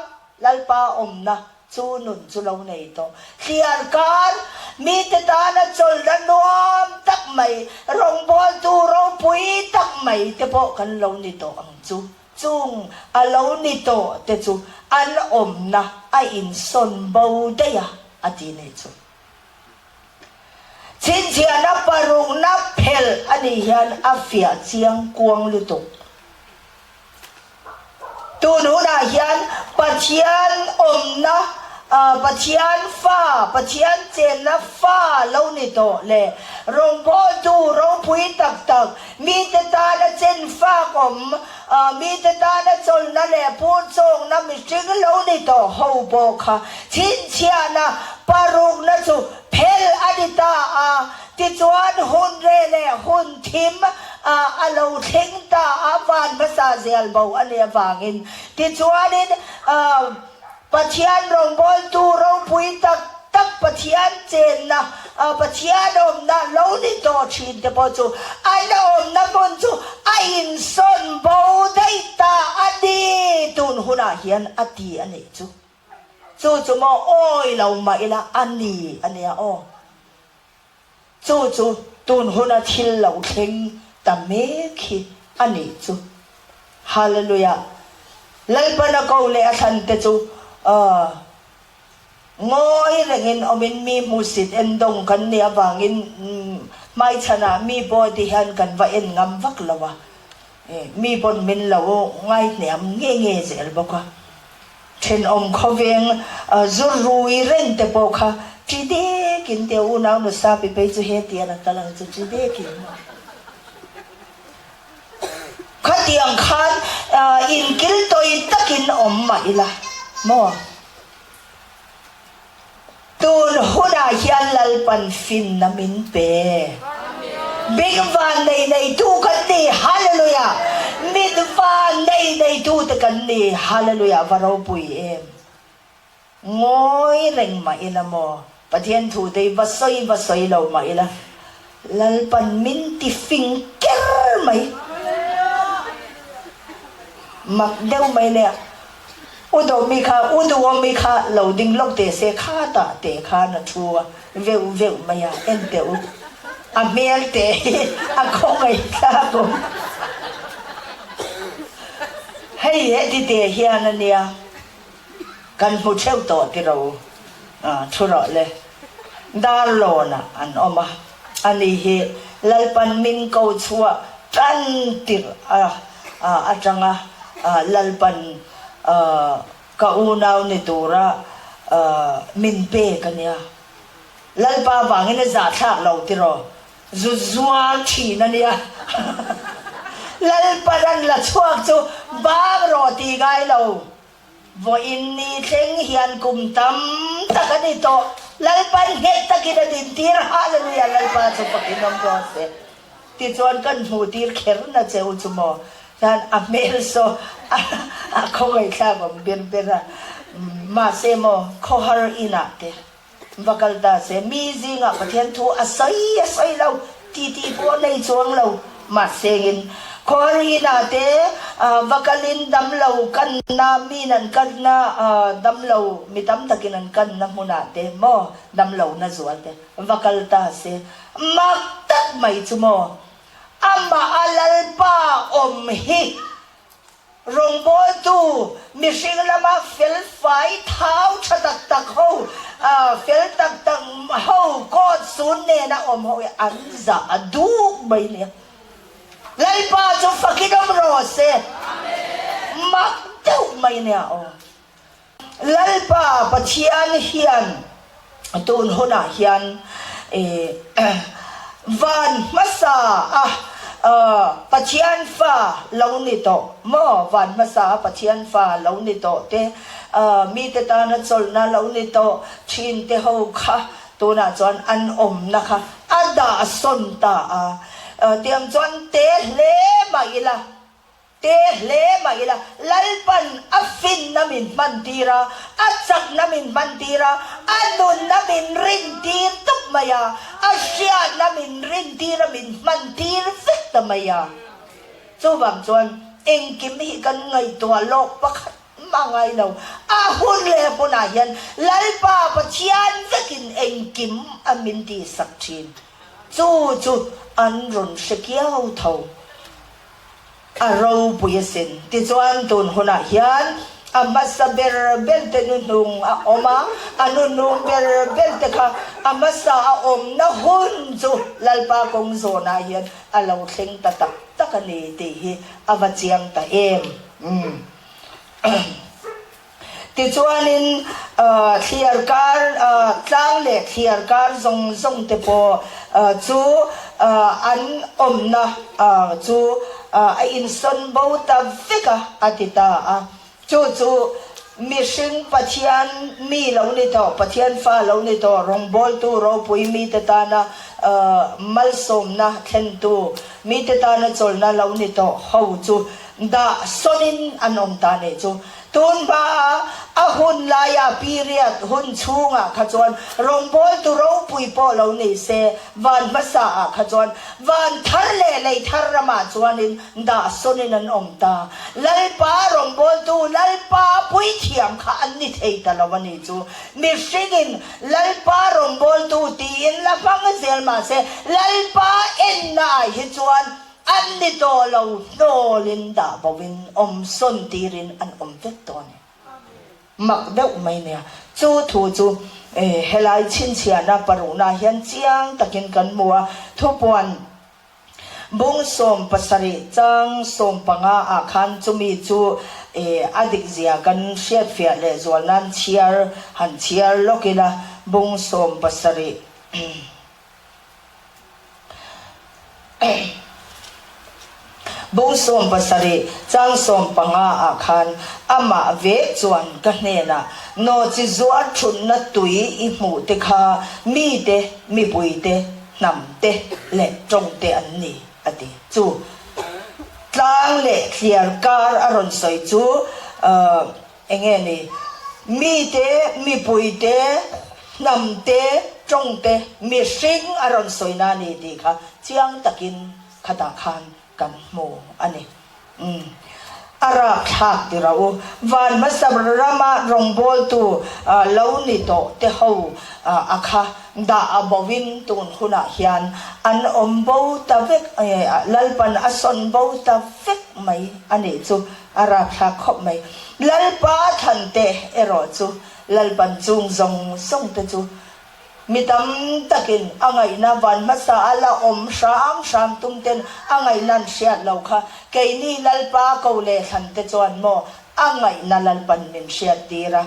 ลัลปาอมนะจูนุนจูเลาในตัวเคลียร์การมีแต่ตานะจลดันนวมตักไม่รงบอลตูเราปุยตักไม่แต่พอกันเลาในตัวอังจูจุงอาเลาในตัวแต่จูอันอมนะไออินซอนเบาได้ยะอดีในจูชินเชียนับปรุงนับเพลอันนี้ยันอาเฟียเจียงกวงลุตุตูนูนายันปัจจัยอมนะปัจจัยฟ้าปัจจัยเจนนะฟ้าเล่านี่โตเลยรงพ่อดูเราพุยตักมีแต่ตาเจนฟ้าอมมีแต่ตาจนนั่นแหละพูดทรงนะมิจึงเล่านี่โตเฮาบอกค่ะชินเชียนะปารุกนะจูเพลอดิตาติจวนหุ่นเร่เล่หุ่นทิมอาเราเทงตาอาวานภาษาเซลเบาอันเนี้ยฟังอินติจวนนี่ปัจจัยรงบอลตูเราปุยตักปัจจัยเจนนะปัจจัยอมนะเรานี่โตชินแต่พอจูอันอมนะบนจูอินซอนเบาได้ตาอันนี้ตุนหุนาเฮียนอดีอันนี้จูมาโอ้ยเราไม่ละอันนี้อันเนี้ยโอ้จูตุนหุนาทิลเราเทงตาเมคีอันนี้จูฮาเลลูยาลัลปะนักเอาเลยอันเตจูงอยเรื่องอมินมีมุสิตเอ็นดงกันเนี่ยบางอินไม่ชนะมีบอดีฮันกันว่าเอ็นงำวักละวะมีบนมินละวง่ายเนี่ยเงี้ยเสียบอกว่าเช่นอมเขาเวงจุรุยเร่งแต่บอกค่ะจีเด็กินเดียวน้าหนูทราบไปจุเหตุอะไรตลังจุจีเด็กินขัดยังขัดอินกิลตัวอิตะกินอมมาอีละโมตูนหุนาเฮียนลัลปันฟินนามินเปบิกวานในตูกันนี่ฮาเลลูยามิดวานในตูตะกันนี่ฮาเลลูยาวาราปุยเอ็มงอยเร่งมาอีละโมปะเทียนทูได้วัสอยเรามาอีละลัลปันมินติฟิงเกอร์ไหมมักเดียวไหมเนี่ยอุดมีค่าเราดิ้งลกเตะเสข้าตาเตะข้านะทัวเวลมาอย่าเอ็นเตอเมียเตะคงไอ้ข้าผมให้ที่เตะเฮียนั่นเนี่ยกันหูเชี่ยวต่อที่เราทุรเลยดาโลนะอันออกมาอันนี้เฮลัลปันมินเกาชัวกันติรอาจังลัลปันกอูนาวในตัวระมินเป้กันเนี่ยลัลปาวังนี่จะทักเราที่เราจัวชีนั่นเนี่ยลัลปาดันละช่วงจูบางรอตีไกเราว่าอินนี่เชงเฮียนกุมตั้มตะกันนี่โตลัลปันเฮตตะกินดินทีร์ฮาเลลูยาลัลปาสุปกินน้ำตัวเสติจวนกันหูทีร์เขรน่ะเจ้าจุโมท่านอเมริโซเขาไงข้าผมเป็นมาเซโมเขาฮาร์อินาเตบักลตาเซมีจิงอ่ะประเทศทูอาศัยเราทีพวกในช่วงเรามาเซงิน khori na te vakalin damlo kan na minan kan na damlo mitam takinan kan na muna te mo damlo na zual te vakal ta se maktat mai chumo ama alal pa hi rong bol tu mishing lama fel fai thau chatak tak ho fel tak tak ho kot sun ne na ho an za adu bai ne lai pa chu fakidom ro se mak teu mai ne o lai pa pathian hian tun hona hian van masa pathian fa lo ni to mo van masa pathian fa lo ni to te mi te ta na chol na lo ni to thin te ho kha tu na chuan an na kha ada son ta tiang chuan te hle mai la lalpan afin namin mantira atsak namin mantira anun namin rintir tuk maya asya namin rintir namin mantir fit maya so bang chuan engkim hi kan ngai tua lok pakhat mangai lo ahun le po na yan lalpa pathian vekin engkim amin ti sakchin chu an ron sekiau thau araw puyasin ti chuan tun huna hian amasa berbel te nunung oma anunung berbel te kha amasa om na hun chu lalpa kong zona hian alo thleng tatak takani te hi avachiang ta em ti chuanin thiar kar tlang le thiar kar zong te po chu an om na chu a in son bo ta vika atita chu mishing pathian mi lo ni to pathian fa lo ni to rong bol tu ro pui mi te ta na mal som na thlen tu mi te ta na chol na lo ni to ho chu da sonin anom ta ne chu tun ba ahun laya period hun chunga khachuan rong bol tu ro pui po lo ni se van masa khachuan van thar le thar rama chuanin da sonin an omta lalpa rong bol tu lalpa pui thiam kha an ni thei ta lo ni chu mi singin lalpa rong bol tu ti in la pang zel ma se lalpa en na hi chuan an ni to lo no lin da bawin son tirin an vek to ni mak deuh mai ne chu thu chu helai chin chia na paru na hian chiang takin kan mua thupuan bung som pasari chang som panga akhan chumi chu adik zia kan shet fia le zolnan chiar lokila bung som pasari bung som pasari chang som panga akhan ama ve chuan ka hnena no chi zuar thun na tui I mu te kha mi te mi pui te nam te le trong te an ni ati chu tlang le clear kar aron soi chu enge ni mi te mi pui te nam te trong te mi sing aron soi na ni ti kha chiang takin khata khan kan mo ani ara thak ti rau van masabrama rongbol tu lo ni to te ho akha da abowin tun khuna hian an ombo ta vek lalpan ason bo ta vek mai ani chu ara thak khop mai lalpa thante ero chu lalpan chung zong song te chu mitam takin angai na van masa ala sham tumten angai nan siat lokha keini lalpa ko le than te chuan mo angai na lalpan min siat tira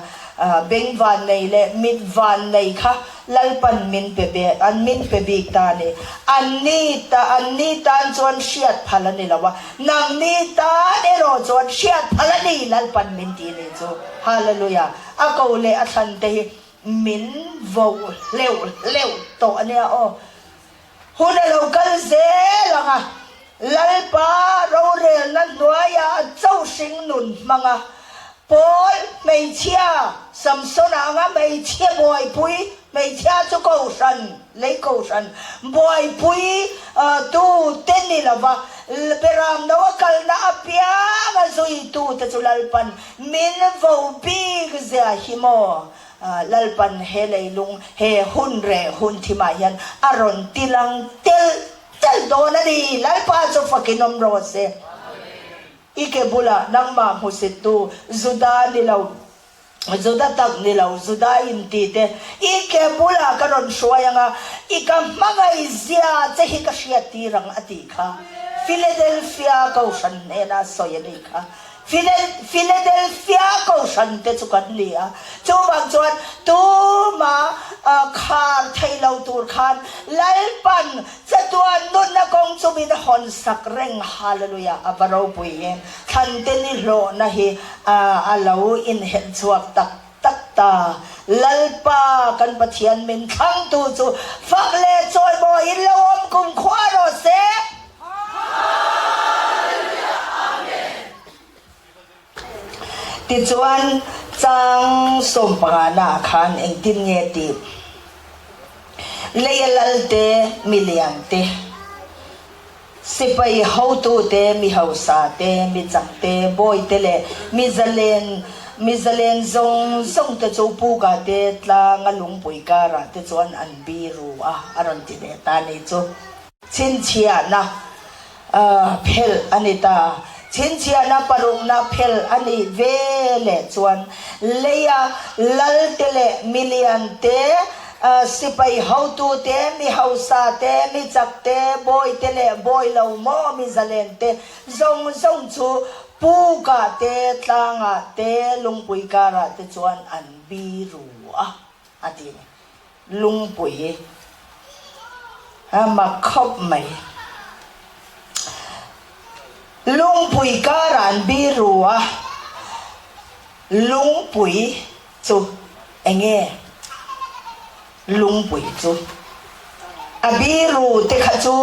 beng van nei le mit van nei kha lalpan min pebe an min pebi ta ni anni tan chuan siat phalani lawa nang ni ta ero chuan siat phalani lalpan min ti ni chu hallelujah a ko le a than te min vô leo to ania o huna local zelanga lalpa ro re nan noya chau sing nun manga Paul may chia Samson anga may chia boy pui may chia cho câu san lấy câu san boy pui tu tên ni lava peram nawa kal na apia nga zui tu ta chulalpan min vo big zia himo lalpan he leilung he hun re hun thimayan aron tilang tel do na di lalpa cho fakinom rose ike bula nang ma husitu zuda nilaw zuda tag nilaw zuda intite ike bula karon suwaya nga ika mga izya tsehi kasyatirang atika Philadelphia kausan nena soyanika Philadelphia kausan te chukan lia chuwang chuan tuma khar thailau tur khan lalpan chatuan nun na kong chubin hon sakreng hallelujah abaro puyen khante ni lo na hi alau in het chuak tak ta lalpa kan pathian min khang tu chu fakle choi bo in lawom kum khwaro se ti chuan chang som pangana khan eng tin nge ti leyalal te milian te sipai ho tu te mi hausa te mi chak te boy te le mi zalen zong te chu pu ka te tla ngalung pui ka ra te chuan an biru aron ti de ta ni chu chin chia na phel anita chin chia na parung na phel ani vele chuan leya lal tele milian te sipai ho tu te mi hausa te mi chak te boy tele boy lo mo mi zalen te zong chu pu ka te tlanga te lungpui ka ra te chuan an biru ati lungpui ma khop mai lungpui ka ra an biru lungpui chu enge lungpui chu abiru te khachu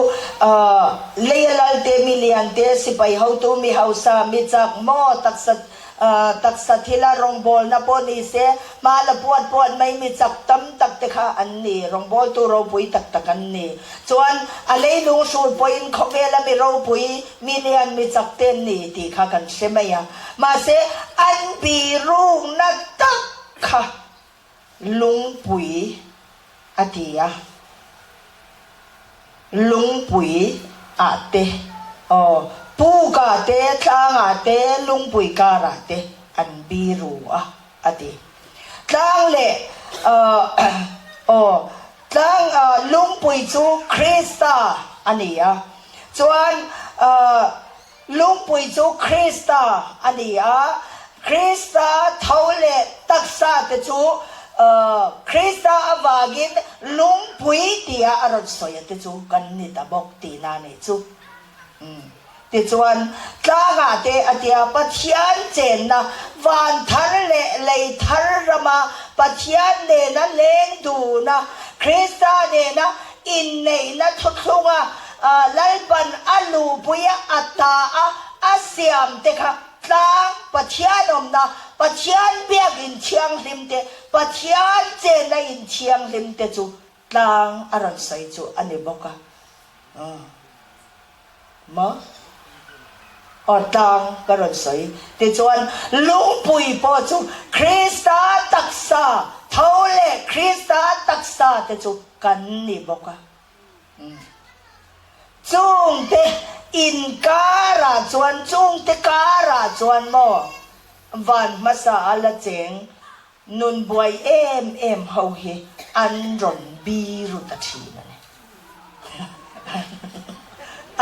leyalal te milian te sipai ho tu mi hausa mi chak mo taksat hila rongbol na po ni se mala puat mai mi chak tam tak te kha an ni rongbol tu ro pui tak takan ni chuan alei lung sur poin khomela mi ro pui milian mi chak ten ni ti kha kan semaya ma se an biru na tak kha lung pui atia lung pui ate pu ka te tlang te lung pui ka ra te an biru ate tlang le tlang lung pui chu Krista ania chuan lung pui chu Krista ania Krista thole taksa te chu Krista avagin lungpui tia aron soya te chu kan ni tabok ti na ni chu ti chuan tlaga te atia pathian chen na van thar le lei thar rama pathian ne na leng du na Krista ne na in nei na thuthlunga lalpan alu puya ata asiam te kha tlang pathian om na pathian biak in chiang lim te pathian chen na in chiang lim te chu tlang aron sai chu ani boka ma tlang karon sai te chuan lungpui po chu Krista taksa thole Krista taksa te chu kan ni boka chung te in kara chuan chung te kara chuan mo van masa ala cheng nun buai em ho hi an ron biru ta thina ne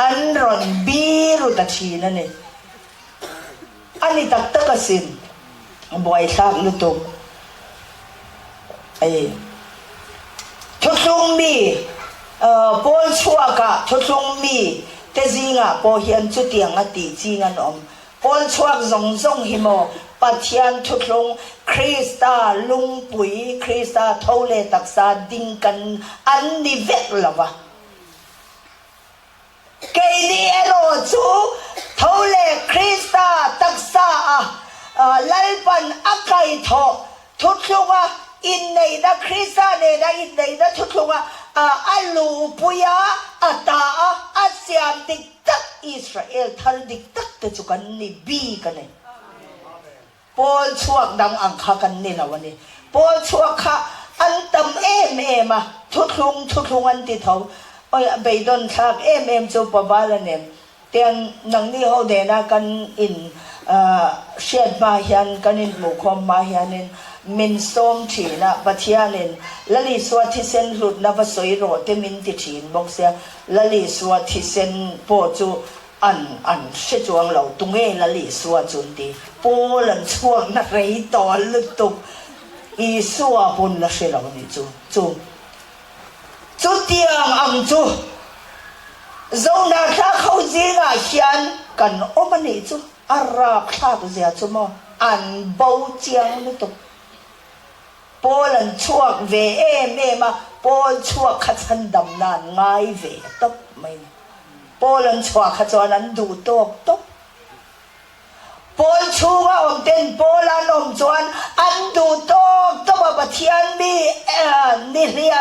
an ron biru ta thina ne ani tak takasin buai thak lutuk ai thutlung mi pol chuaka thutlung mi te zinga po hian chu tiang ati chingan om pol chuak zong hi mo pathian thutlung Krista lungpui Krista thole taksa dingkan an ni vek lava ke ni ero chu thole Krista taksa ลัลปันอักไกทอทุกช่วงอินในนักคริสต์ในนักอินในนักทุกช่วงอัลลูปุยาอัตตาอาเซียนดิกตักอิสราเอลทาร์ดิกตักแต่จุกันนี่บีกันเนี่ยปอลช่วงดังอังคากันนี่นะวันนี้ปอลช่วงค่ะอันตำมาทุกช่วงอันติดเขาโอ้ยไปโดนทักจูปบาลเนี่ยเตียนนังนี่เขาเดน่ากันอินเชียดมาเฮียนกันอินหมู่คอมมาเฮียนินมินส้มถีนะปัทยานินละลิสวัติเซนหลุดนะว่าสวยโรเตมินติถีนบอกเสียละลิสวัติเซนโปจูอันเชจวงเราตุงเอละลิสวัจุนตีโปลันช่วงนักเรียตอนลึกตุกอีสัวปุ่นละเชลาวันนี้จูเตียงอังจูโซนาคาเขาจีงาเขียนกันโอมันนี่จูอาราบชาตุเสียจูมออันเบาเจียงนี่ตุโปลันช่วงเวมาโปลช่วงขัดสันดำนานง่ายเวตบไม่โปลันช่วงขัดจวนั้นดูตบโปลชูว่าอมเต้นโปลันอมจวนอันดูตบปะเทียนมีนิเลีย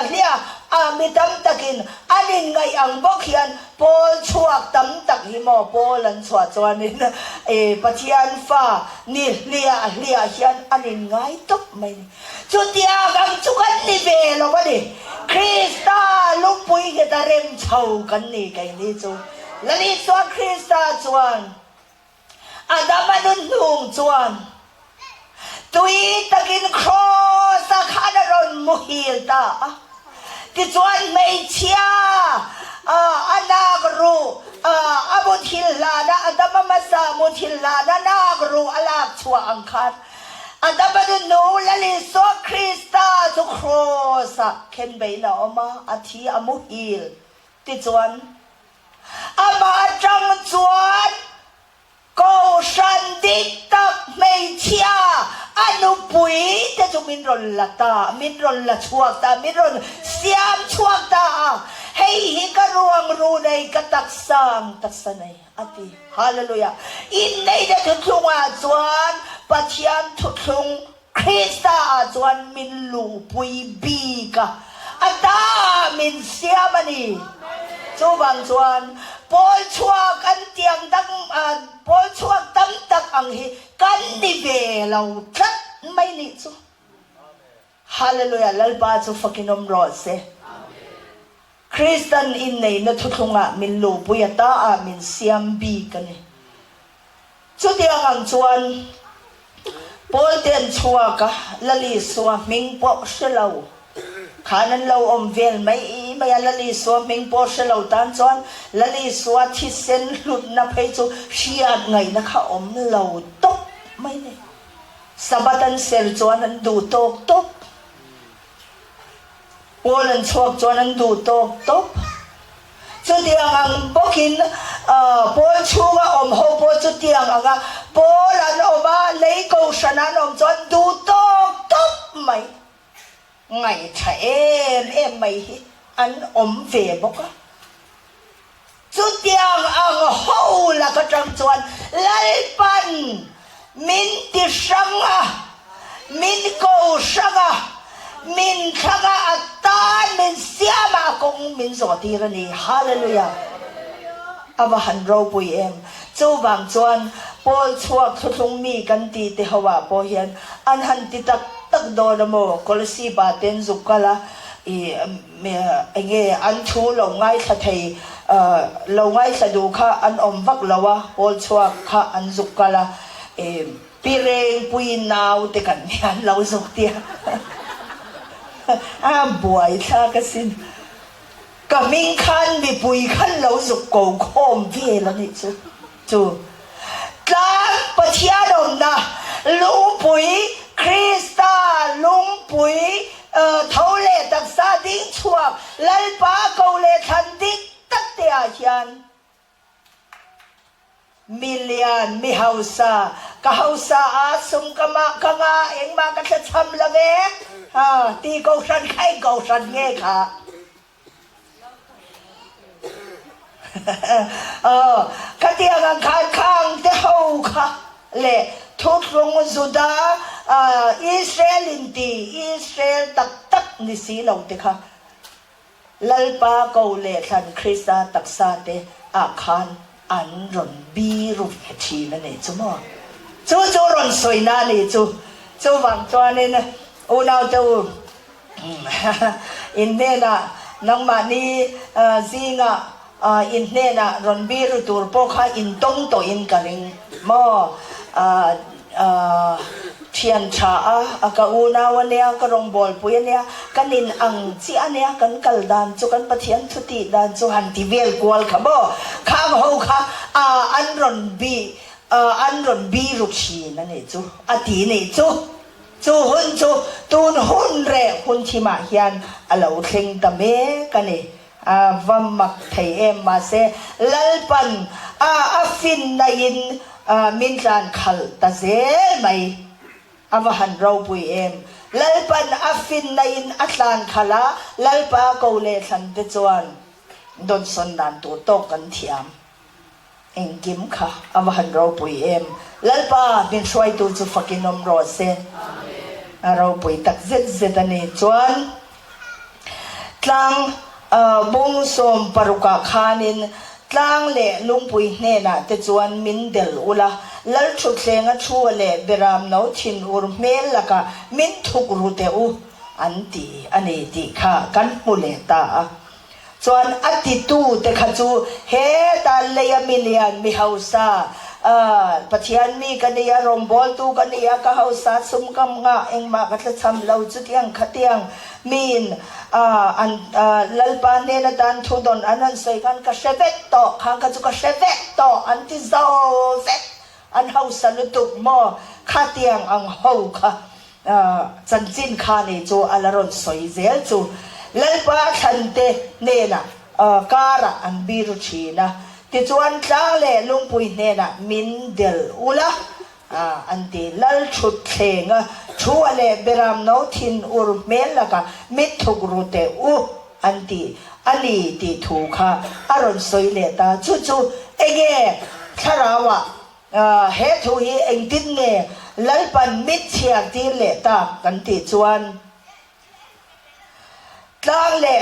มีตั้มตะกินอันนี้ไงอังบอกเขียนโปลช่วงตั้มตะกิมอโปลันช่วงจวนนี่ปะเทียนฟ้านิเลียเขียนอันนี้ไงตบไม่จุดยากังจุกันนี่เวลวะดิคริสตาลุงปุยกตาเร็มเช่ากันนี่ไงนี่จูแล้วนี่ส่วนคริสตาจวนอาดามานุนลุงจวนตุยตะกินครอสขาดรอนมุฮิลตาที่จวนไม่เชียอานากรูอาบุทิลลานะอาดามามาสามุทิลลานะนากรูอาลาบชัวอังคารอันดับที่หนูและลิโซคริสตาทุกโครสเข็นไปนะอมาอาทิอามุฮิลติจวนอามาจังจวนกูชันดิตักไม่เชียอนุปุยแต่จะมินรอนละตามินรอนละชัวตามินรอนเสียมชัวตาให้หิกรวงรูในกตักสังตักสนัยอติฮาเลลูยาอินในเด็กทุกวันจวนปัจจัยทุกคริสตาจวนมินลูปุยบีกะอัตตามินเสียมันนี่จูบังจวนปอลชัวกันเตียงดังปอลชัวตั้มตักอังฮีกันนิเวลาทัดไม่นิจูฮาเลลูยาลัลบาจูฟักินอมรอเซคริสตันอินในนัทุกมินลูปุยตามินเสียมบีกันนี่จุดยังอังจวนปอลเตียนชัวกะละลิสวามิงปอเชลาวขานันเราอมเวลไม่ละลิสวามิงปอเชลาวตันจวนละลิสวาที่เซนหลุดนับให้จูเชียดไงนะคะอมเราตบไม่เนี่ยสบัตันเซลจวนนั้นดูตบปอลันชัวจวนนั้นดูตบจุดยังอังบอกินปอลชัวอมโฮปอจุดยังอังปอลันอมาเลยกูชนะอมจวนดูตบไม่ไงใช่ไม่อันอมเวบอกจุดยังอังโฮละก็จังจวนไล่ปันมินติชังมินกูชังมินทักอัตตามินเสียมากงมินสวดีรนีฮาเลลูยาอาบหันเราปุยจูบางจวนปอลชัวทุกมีกันตีเทหวาปอเฮียนอันหันติตักโดนโมกอลสีบาเตนจุกกะละอันทูลงไงทัดให้ลงไงสะดูค่ะอันอมวักละวะปอลชัวค่ะอันจุกกะละปีเรงปุยนาวเตกันเนี่ยเราจุกเตียบวยชากสินก็มิงคันมีปุยคันเราสุกโกงคมเวลนี่จูกลางประเทศเรานะลุงปุยคริสตาลุงปุยเท่าเลตักซาดิ้งชัวลัลปาเกาเลทันดิ้งตักเตียชันมิเลียนมิฮาวซากะฮาวซาอาสมกะมากะงาเอ็งมากะจะทำละเวตีเกาชันไข่เกาชันเงี้ยค่ะกะเตียงข้างเท้าค่ะเละ ทุกลงจุดาอิสราเอลินตีอิสราเอลตักนิสีเราเตค่ะลัลปาเกาเลทันคริสตาตักซาเตอาคารอันรอนบีรุฟทีนั่นเองจุมั้งจูรอนสวยนั่นเองจูวังตัวนี้นะอุณาจูอินเดียนะนังมันนี่ซิงะอินเดียนะรอนบีรุตูร์พวกเขาอินตงโตอินกันเองมั่วเทียนชาก็อุณาวันนี้ก็รองบอลปุยเนี่ยกันนินอังจีอันเนี่ยกันกัลดานจูกันปะเทียนทุติดานจูหันทีเวลกวลขบ่ข้างหูข้าอันรอนบีรุชีนั่นเองจูอดีนี่จูหุ่นตูนหุ่นเร่หุ่นที่มาเฮียนเราเข่งตะเมกันนี่วัมมักไทยมาเซลัลปันฟินนายินมินจานขัลตาเซไม่หันเราปุยลัลปันฟินนายินอัลานขัลลัลปาเกาเลสันเตจวนโดนสนดานตัวโตกันเทียมเองกิมค่ะหันเราปุยลัลปาเป็นช่วยตัวจูฟักินอมรอเซเราปุยตักเจ็ดนี่จวนตั้งบุงสมปรุกาขานินตั้งเล่ลุงปุยเนน่ะแต่จวนมินเดลอุลาลัลชุกเลงชัวเล่เบรามนาวทินอุรเมลละกะมินทุกรูเตอุอันนี้ตีค่ะกันปุเลตาจวนอติตูเตขจูเฮตาเลียมิเลียนมิฮาวซาปัจจัยมีกันเนี่ยรมบอลตูกันเนี่ยก็เขาสัตว์สมกำงะเองมาก็จะทำเราจุดยังขัดยังมีนลัลปานเนี่ยนะดันทุดอนอันนั้นใส่กันก็เชฟเวตโตข้างก็จะก็เชฟเวตโตอันที่เจ้าเวตอันเขาสนุตุกมอขัดยังอังเขาค่ะจันจินขานี่จูอัลรอนสวยเซลจูลัลปาทันเตเนี่ยนะการะอันบิรุชีนะที่จวนจ้าเล่ลุงปุยเนี่ยนะมินเดลอุละอันที่ลัลชุดเชงชัวเล่เบรามนาวทินอุรเมลละกะมิทุกรูเตอุอันนี้ที่ถูกค่ะอารมณ์สวยเล่ตาจู่เองชราวะเฮตุฮีเองตินเนี่ยลัลปันมิดเชียตีเล่ตากันที่จวนจ้าเล่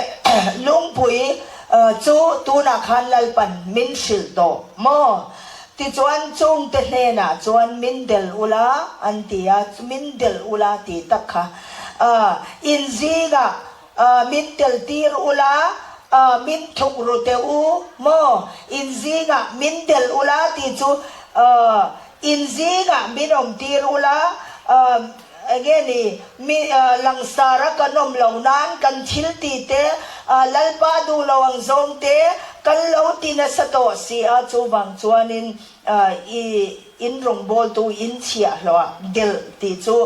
ลุงปุยจูตูนักฮันลัลปันมินชิลโตมอที่จวนจงเตเนน่ะจวนมินเดลอุลาอันที่มินเดลอุลาที่ตักค่ะอินซีกะมินเดลตีร์อุลามินทุกรูเตอูมออินซีกะมินเดลอุลาที่จูอินซีกะมินอมตีร์อุลาagain mi langsara kanom launan kan thilti te lalpa du lawang zong te kan lo tina sato si a chuwang chuanin in rong bol tu in chia lo del ti chu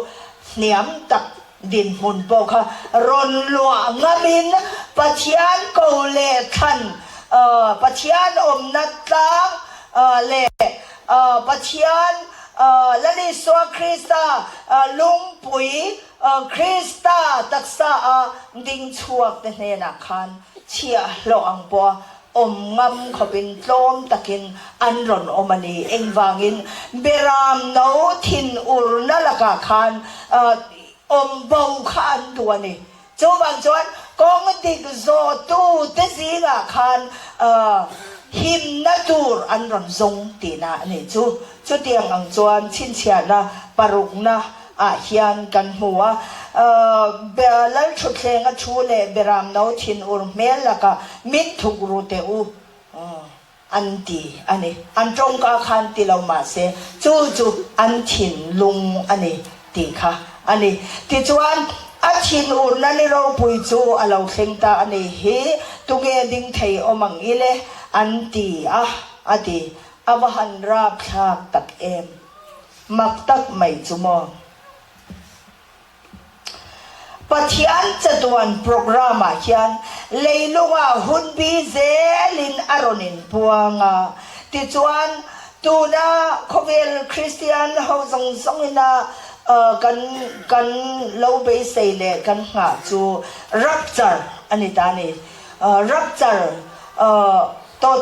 niam tak din mun po kha ron lua ngamin pathian ko le khan pathian om nat tlang le pathianลันสวาคริสตาลุงปุยคริสตาตักษาดิ่งชัวกเนนักขันเชียหลองบัวอมงำขบินโลมตะกินอันรอนอมันนีเอ็งวางินเบรามนาวทินอุรนัลกาขันอมเบาขันตัวนี้จูบังจวนกองดิกโซตูเตซีกาขันหิมนาตูร์อันรอนซงตีนาเนี่ยจูเตียงอังจวนชินเชียนะปารุกนะเฮียนกันหัวเบลล์ชุดเลงชูเล่เบรามนาวทินอุรเมลละกะมิดทุกรูเตอูอันตีอันนี้อันจงกาคันตีเรามาเสจูอันทินลุงอันนี้ตีค่ะอันนี้ตีจวนอาทินอุรนั่นเราปุยจูเราเข่งตาอันนี้เฮตุเกดิ่งไทยอมังอิเลอันตีอดีหันราบชากตักมักตักไม่จุมอปัจจัยจัดวันโปรแกรมอาเขียนเลยลุงหุ่นบีเซลินอารอนินพวงติจวนตูน่าคเวลคริสเตียนเขาส่งนะกันเราไปใส่เลยกันหาจูรับจาร์อันนี้ตานี่รับจาร์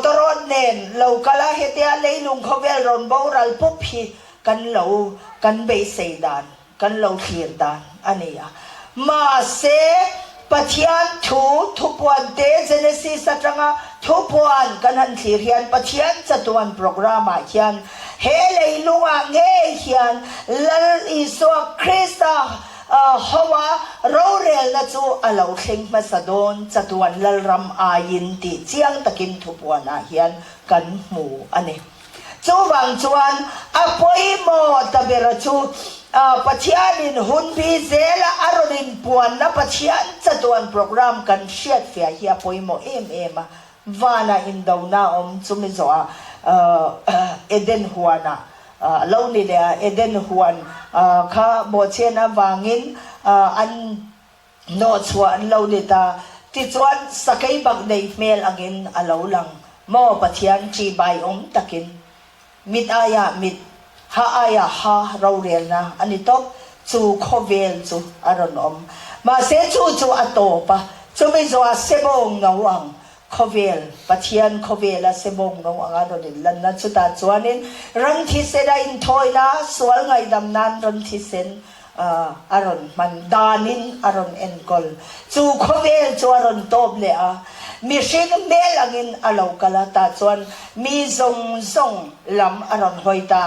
ตรอนเนนเรากะละเฮตียเลยลุงเขาเวลรอนบอรัลปุ๊บพี กันเรากันเบสเซดานกันเราเขียนดานอันนี้มาเสปะเทียนทุปวันเดเจเนซิสตรังทุปวันกันหันทีเรียนปะเทียนจัตวันโปรแกรมเฮียนเฮเลยลุงเงยเฮียนลอิสวาคริสต์ฮาวาเราเรียนละจูอาลาเข่งมาสะดอนจัตวันลลรำอายินติเจียงตะกินทุปวันเฮียนกันหมู่อันนี้จูบางจวนอภัยโมตะเบรจูปัจจัยนินหุ่นพิเศษอารมณ์ปวนนับปัจจัยจัดวันโปรแกรมกันเชียดเฟียเฮียปอยโมวานาอินดาวนาจุมิโซเอเดนฮัวนาเรานี่เลยเอเดนฮัวนข้าโบเชนะวางินอันโนชวนเรานี่ตาที่ชวนสกัยบักในเมลอังอินอาเราลังโมปัจจัยจีบายตะกินมิดอายามิดฮาอายาฮาเราเรียนนะอันนี้ต้องจูโคเวลจูอารมณ์มาเสจูอัตโตปะจูไม่จูอาเซบงนวังโคเวลปัจเจียนโคเวลเซบงนวังอารมณ์ลันนัจุตาจวนินรันทิเสดาอินทอยนะสวลไงดำนันรันทิเซนอารมณ์มันดานินอารมณ์เอ็นกอลจูโคเวลจูอารมณ์โตบเลยมีสิ่งเมลอังอินอาลาวกลาตาจวนมีซงลำอารอนหอยตา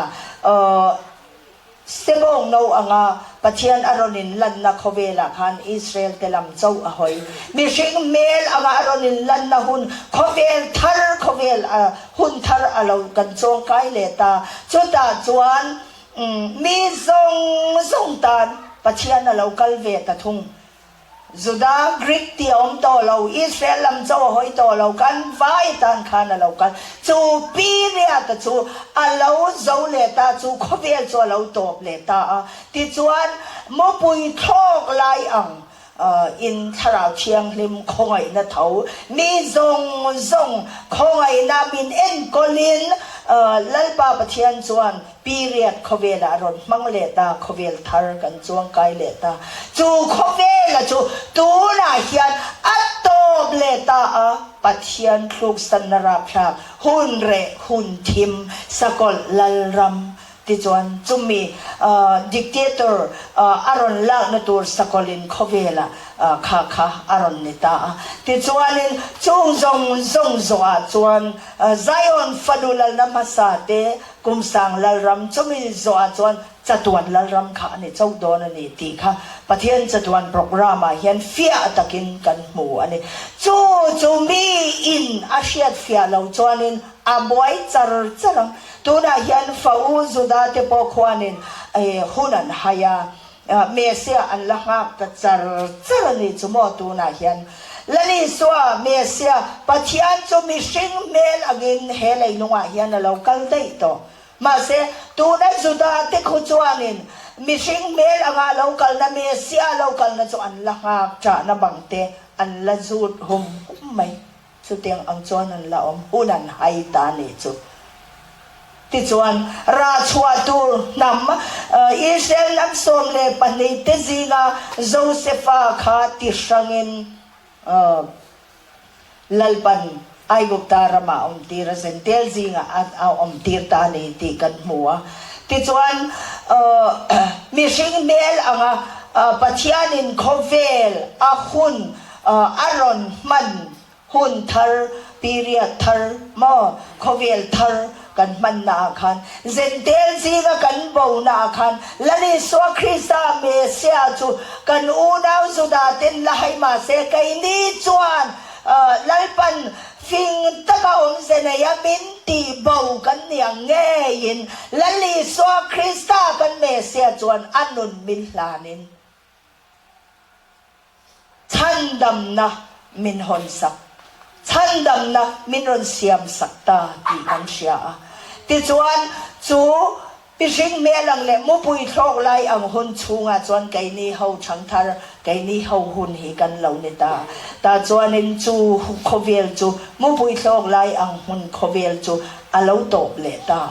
เสบงโนอังปัจเจียนอารอนินลันนักเวลาคันอิสราเอลเตลำเจ้าหอยมีสิ่งเมลอังอารอนินลันนักหุ่นขเวลทาร์ขเวลหุ่นทาร์อาลาวกันจงไกเลตาจุดตาจวนมีซงตานปัจเจียนอาลาวกัลเวตทุ่งจุดากรีกที่อมโตเราอิสราเอลลำเจ้าหอยโตเรากันไว้ตันขันเรากันจูปีเรียตจูอาเราเจ้าเลตาจูขบเวลจูเราโตเลตาที่จวนมปุยทอกลายอังอินทราวเชียงริมคงไอนาเถามีซงคงไอนาบินเอ็นกอลินลัลปาปะเทียนจวนปีเรียดขเวลารอนมังเลตาขเวลทาร์กันจวงไกเลตาจูขเวลจูตูนาเฮียนอัตโตเลตาปะเทียนคลุกสันนราพราหุ่นเรหุ่นทิมสกอลลัลรัมที่จวนจุมีดิกเตเตอร์อารอนลักนตัวสกอลินขเวลข้าอารอนนิตาที่จวนนินจูซงจวนไซออนฟาดูลนามาสาเตกุมสังลัลรัมจุมีจวนจัตวันลัลรัมข้านี่เจ้าโดนนี่ตีข้าปะเทียนจัตวันโปรแกรมเฮียนเฟียตะกินกันหมู่อันนี้จูมีอินอาเซียเฟียเราจวนนินอาบวยจารังตัวนั้นยันฟ้าอุดาเตปอกวานินหุ่นหายาเมเซียอันละงับตัดจารนี่จุโมตัวนั้นยันและนี่สัวเมเซียปัจจัยจุมีสิ่งเมลอกินเฮลัยนัวยันเราคัลได้ต่อมาเสตัวนั้นจุดาเตคุจวานินมีสิ่งเมลอ่างเราคัลนั้นเมเซียเราคัลนั้นจุอันละงับจานาบังเตอันละจุดหุ่มไม่จุดยังอังจวนอันละหุ่นหายตานี่จุที่จวนราชวาตูนำอิสราเอลนักสมเลปันในเตจิงาโจเซฟาขาติชังอินลัลปันไอกุตารมาตีระเซนเตลจิงาเอาตีตานีตีกันหัวที่จวนมีสิ่งเมลอ่างปัจจัยนินโคเวลอาหุนอารอนมันหุนทาร์ปีเรียทาร์มอโคเวลทาร์กันมันนาคันเซนเตลซีกันบ่าวนาคันและนี่สวคริสต์เมเซียจูกันอูนาวสุดาเต็นละให้มาเสกัยนี่จวนลัลปันฟิงตะกาวเซนยามินตีบ่าวกันอย่างเงยินและนี่สวคริสต์กันเมเซียจวนอันนุนมิลลานินฉันดำนะมินฮอนสักฉันดำนะมินรอนเสียมสักตาที่อันเชียที่จวนจูพิชิงเมลังเล่มุปุยทอกไลอังหุนชูงาจวนไกนี่เฮาชังทาร์ไกนี่เฮาหุนฮีกันเหล่านิตาตาจวนนินจูโคเวลจูมุปุยทอกไลอังหุนโคเวลจูอาเลาตบเลตา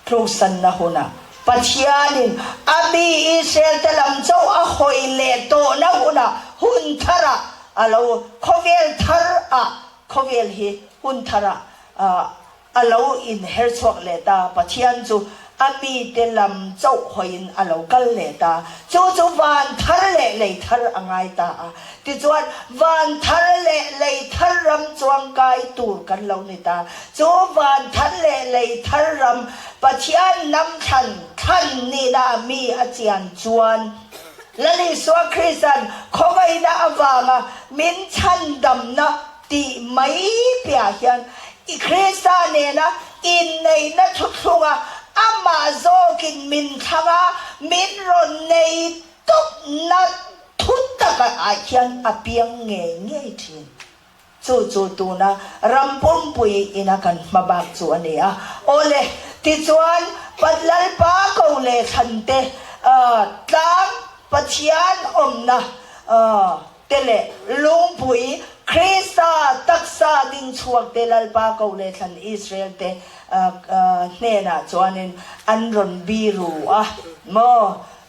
ครูสันนะหุนะปัจญานินอบีอิสราเอลตะลำเจ้าอหอยเลโตนะหุนะหุนทาระอาเลาโคเวลทาระโคเวลฮีหุนทาระอาเลาอินเฮร์ชวกเลตาปัจจัยจู มีเตลำเจ้าหอยนอโลกันเลตาจู่วันทะเลเลยทะเลอังไงตาติจวนวันทะเลเลยทะรำจวงกายตูกันเหล่านี้ตาจู่วันทะเลเลยทะรำปัจจัยน้ำทันท่านนี่นะมีอาจารย์จวนและลิสวคริสตันเขาไงนะอวางมินชันดำนะตีไม่เปียเฮียนอีคริสตันเนี่ยนะอินในนัทุกทุงอามาโซกินมินทังมินรนในตุกนัดทุตตะกันอาเฮียนอเปียงเงี้ยทีจู่ตูนะรำปุ่มปุยอินากันมาบักจวนเนี่ยโอเลติจวนปัดลัลปาเขาเลขันเตตั้งปัจจัยอมนะเตเลลุงปุยคริสต์ตักษาดิ้งชวกเตลัลปาเขาเลขันอิสราเอลเตเนน่ะจวนนินอันรอนบีรูโม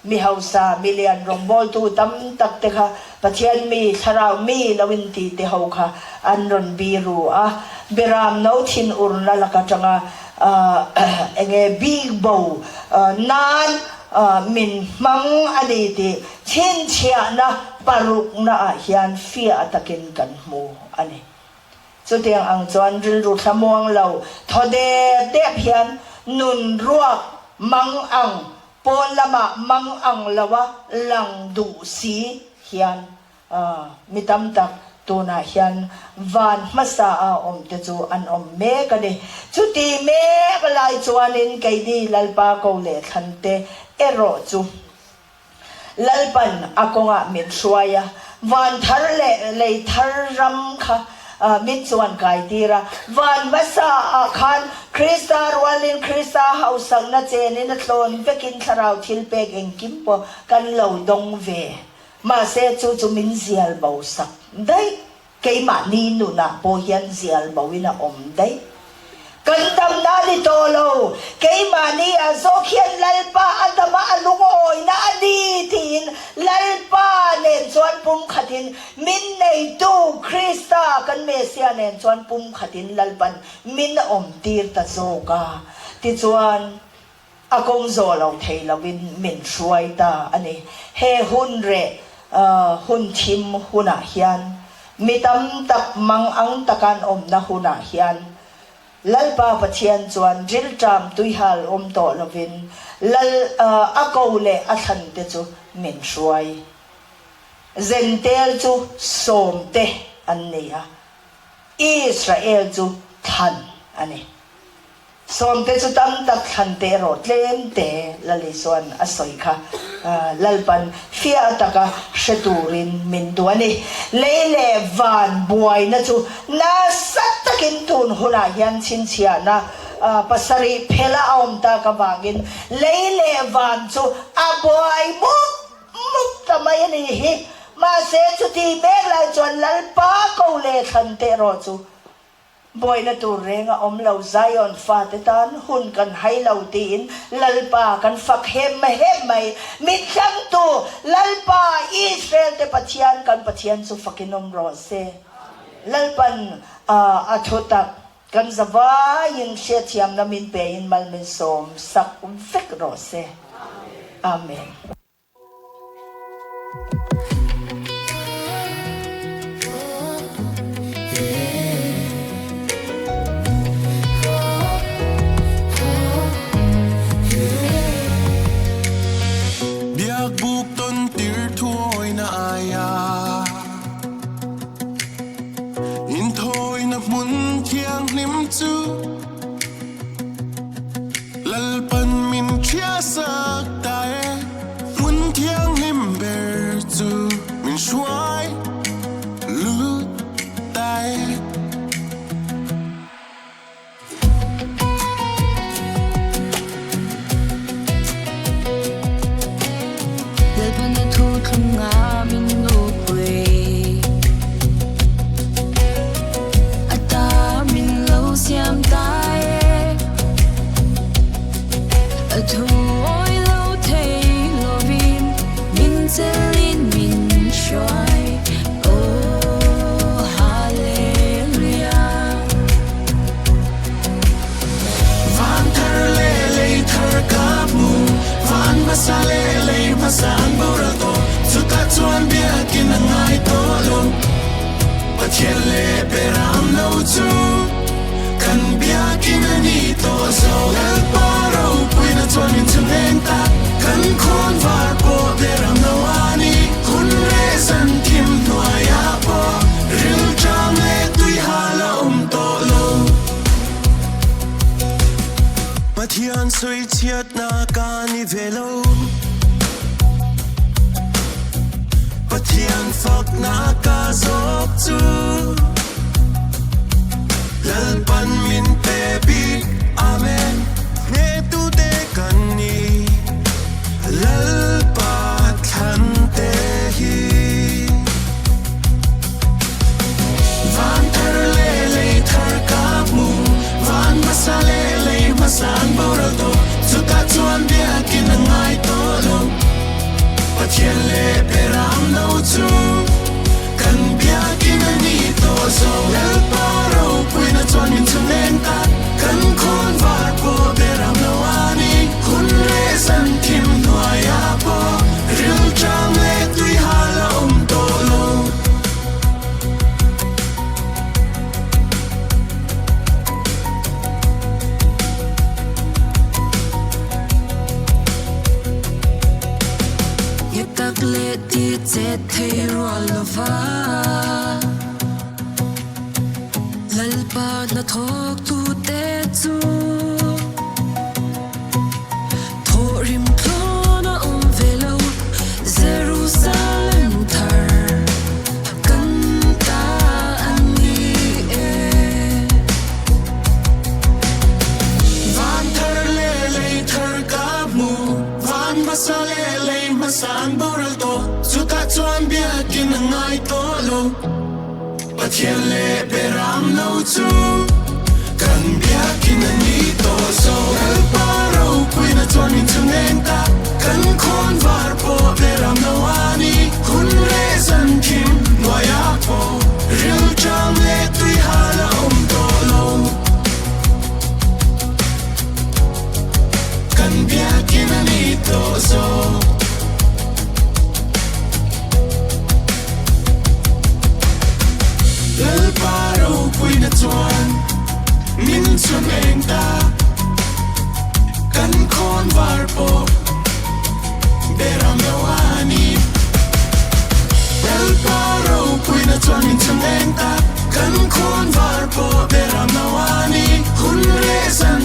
มีเฮาซามิเลียนรอมบอลตูตั้มตักเตค่ะปัจจัยมีชราวมีลวินตีเตเฮาค่ะอันรอนบีรูเบรามโนทินอุรนัลกะจังเองบิ๊กโบนานมินมังอดีตชินเชียนะปารุกนะเฮียนฟียตะกินกันมูอันนี้สุดที่อังจวนริรุสมองเราทอเดเดเพียนนุนรัวมังอังปนละมะมังอังละวะลังดูสีเฮียนมิตำตักตัวน่ะเฮียนวันมาสาอมเตจูอันอมเมกันเดจุตีเมกลายจวนินไกดีลัลปาโกเลขันเตเอโรจูลัลปันอากงมินช่วยวันทะเลเลยทะรำค่ะมิจวนไกดีระวันมาสาคันคริสตาร์วาลินคริสตาเฮาสังนัเจนินตลนเวกินสราวทิลเปกเองกิมปอกันเหลาดงเวมาเซจูมินเซียลเบาสักได้เกยมานีนุนะโปเฮียนเซียลเบาวินะอมได้กันดำนาดิโตโลเกยมานีโซเคียนลัลปาอันตมาลุงโอยนาดีทินลัลปาเนนจวนปุ่มขัดินมินในตูคริสตากันเมเซียเนนจวนปุ่มขัดินลัลปันมินอมตีร์ตะโซกาติจวนอากงโซเราเทลวินมินช่วยตาอันนี้เฮฮุนเรหุนทิมหุนาเฮียนมิตำตักมังอังตะการอมนะหุนาเฮียนลัลปาปะเชียนจวนจิลจามตุยฮัลอมโตลวินลัลอากูเลอัทันเตจูมินช่วยเซนเตลจูสมเตอันนี้อิสราเอลจูทันอันนี้สมเตจุตั้มตักทันเตโรดเลมเตลลิส่วนอสอยค่ะลัลปันฟิอาตากาเชตูรินมินตัวนี้เลเลวานบวยนะจูน่าสัตตะกินตุนหุนายันชินเชียนะปัสริเพลาอมตากบากินเลเลวานจูอาบวยมุกทำไมนี่ฮิมาเซจุตีเมกลายจวนลัลปาเขาเลทันเตโรจูบอยนะตัวเรงอมเหล่าไซออนฟาเตตันหุ่นกันให้เหล่าตีนลัลปากันฝักเฮมไม่มิจังตัวลัลปาอิสราเอลเตปะเทียนกันปะเทียนสุฟักินอมรอเซลัลปันอัฐตักกันสบายยินเชียทียมนามินเปยินมัลมินสมสักฟิกรอเซอาเมนLalpan min chia sak tae mun thiang lim ber Pathian soi chiat na kani velo Pathian fak na ka zok chu Lalpan min te big amen Ne tu te kan ni Lalpa than te hi Van thar le le thar ka mu Van masale le masan boral to Zuka chuan bia kin ngai to lo Pathian le peram no chu Kan bia kin ni to so Lalpa ro pui na chuan min chu len ta Kan khon var po peram no ani Kun re san kim noya po Ril chang le tui hala to lo Yatak le ti che thei ro lova Lalpa na thok tu te chu Thorim thona velo Jerusalem thar Kanta ani Van thar le le thar ka mu Van masale le masan boral to Zuka chuan bia kin ngai to lo Pathian le peram no chu Kan bia kin ni to so El paro pui na chuan min chu nen ta Kan khon var po peram no ani Kun re san kim noya po Ril chang le tui hala to lo Kan bia kin ni to so Lal paro pui na chuan Min chuan eng ta Kan khon var po Beram no ani Lal paro pui na chuan min chuan eng ta Kan khon var po Beram no ani Hun re san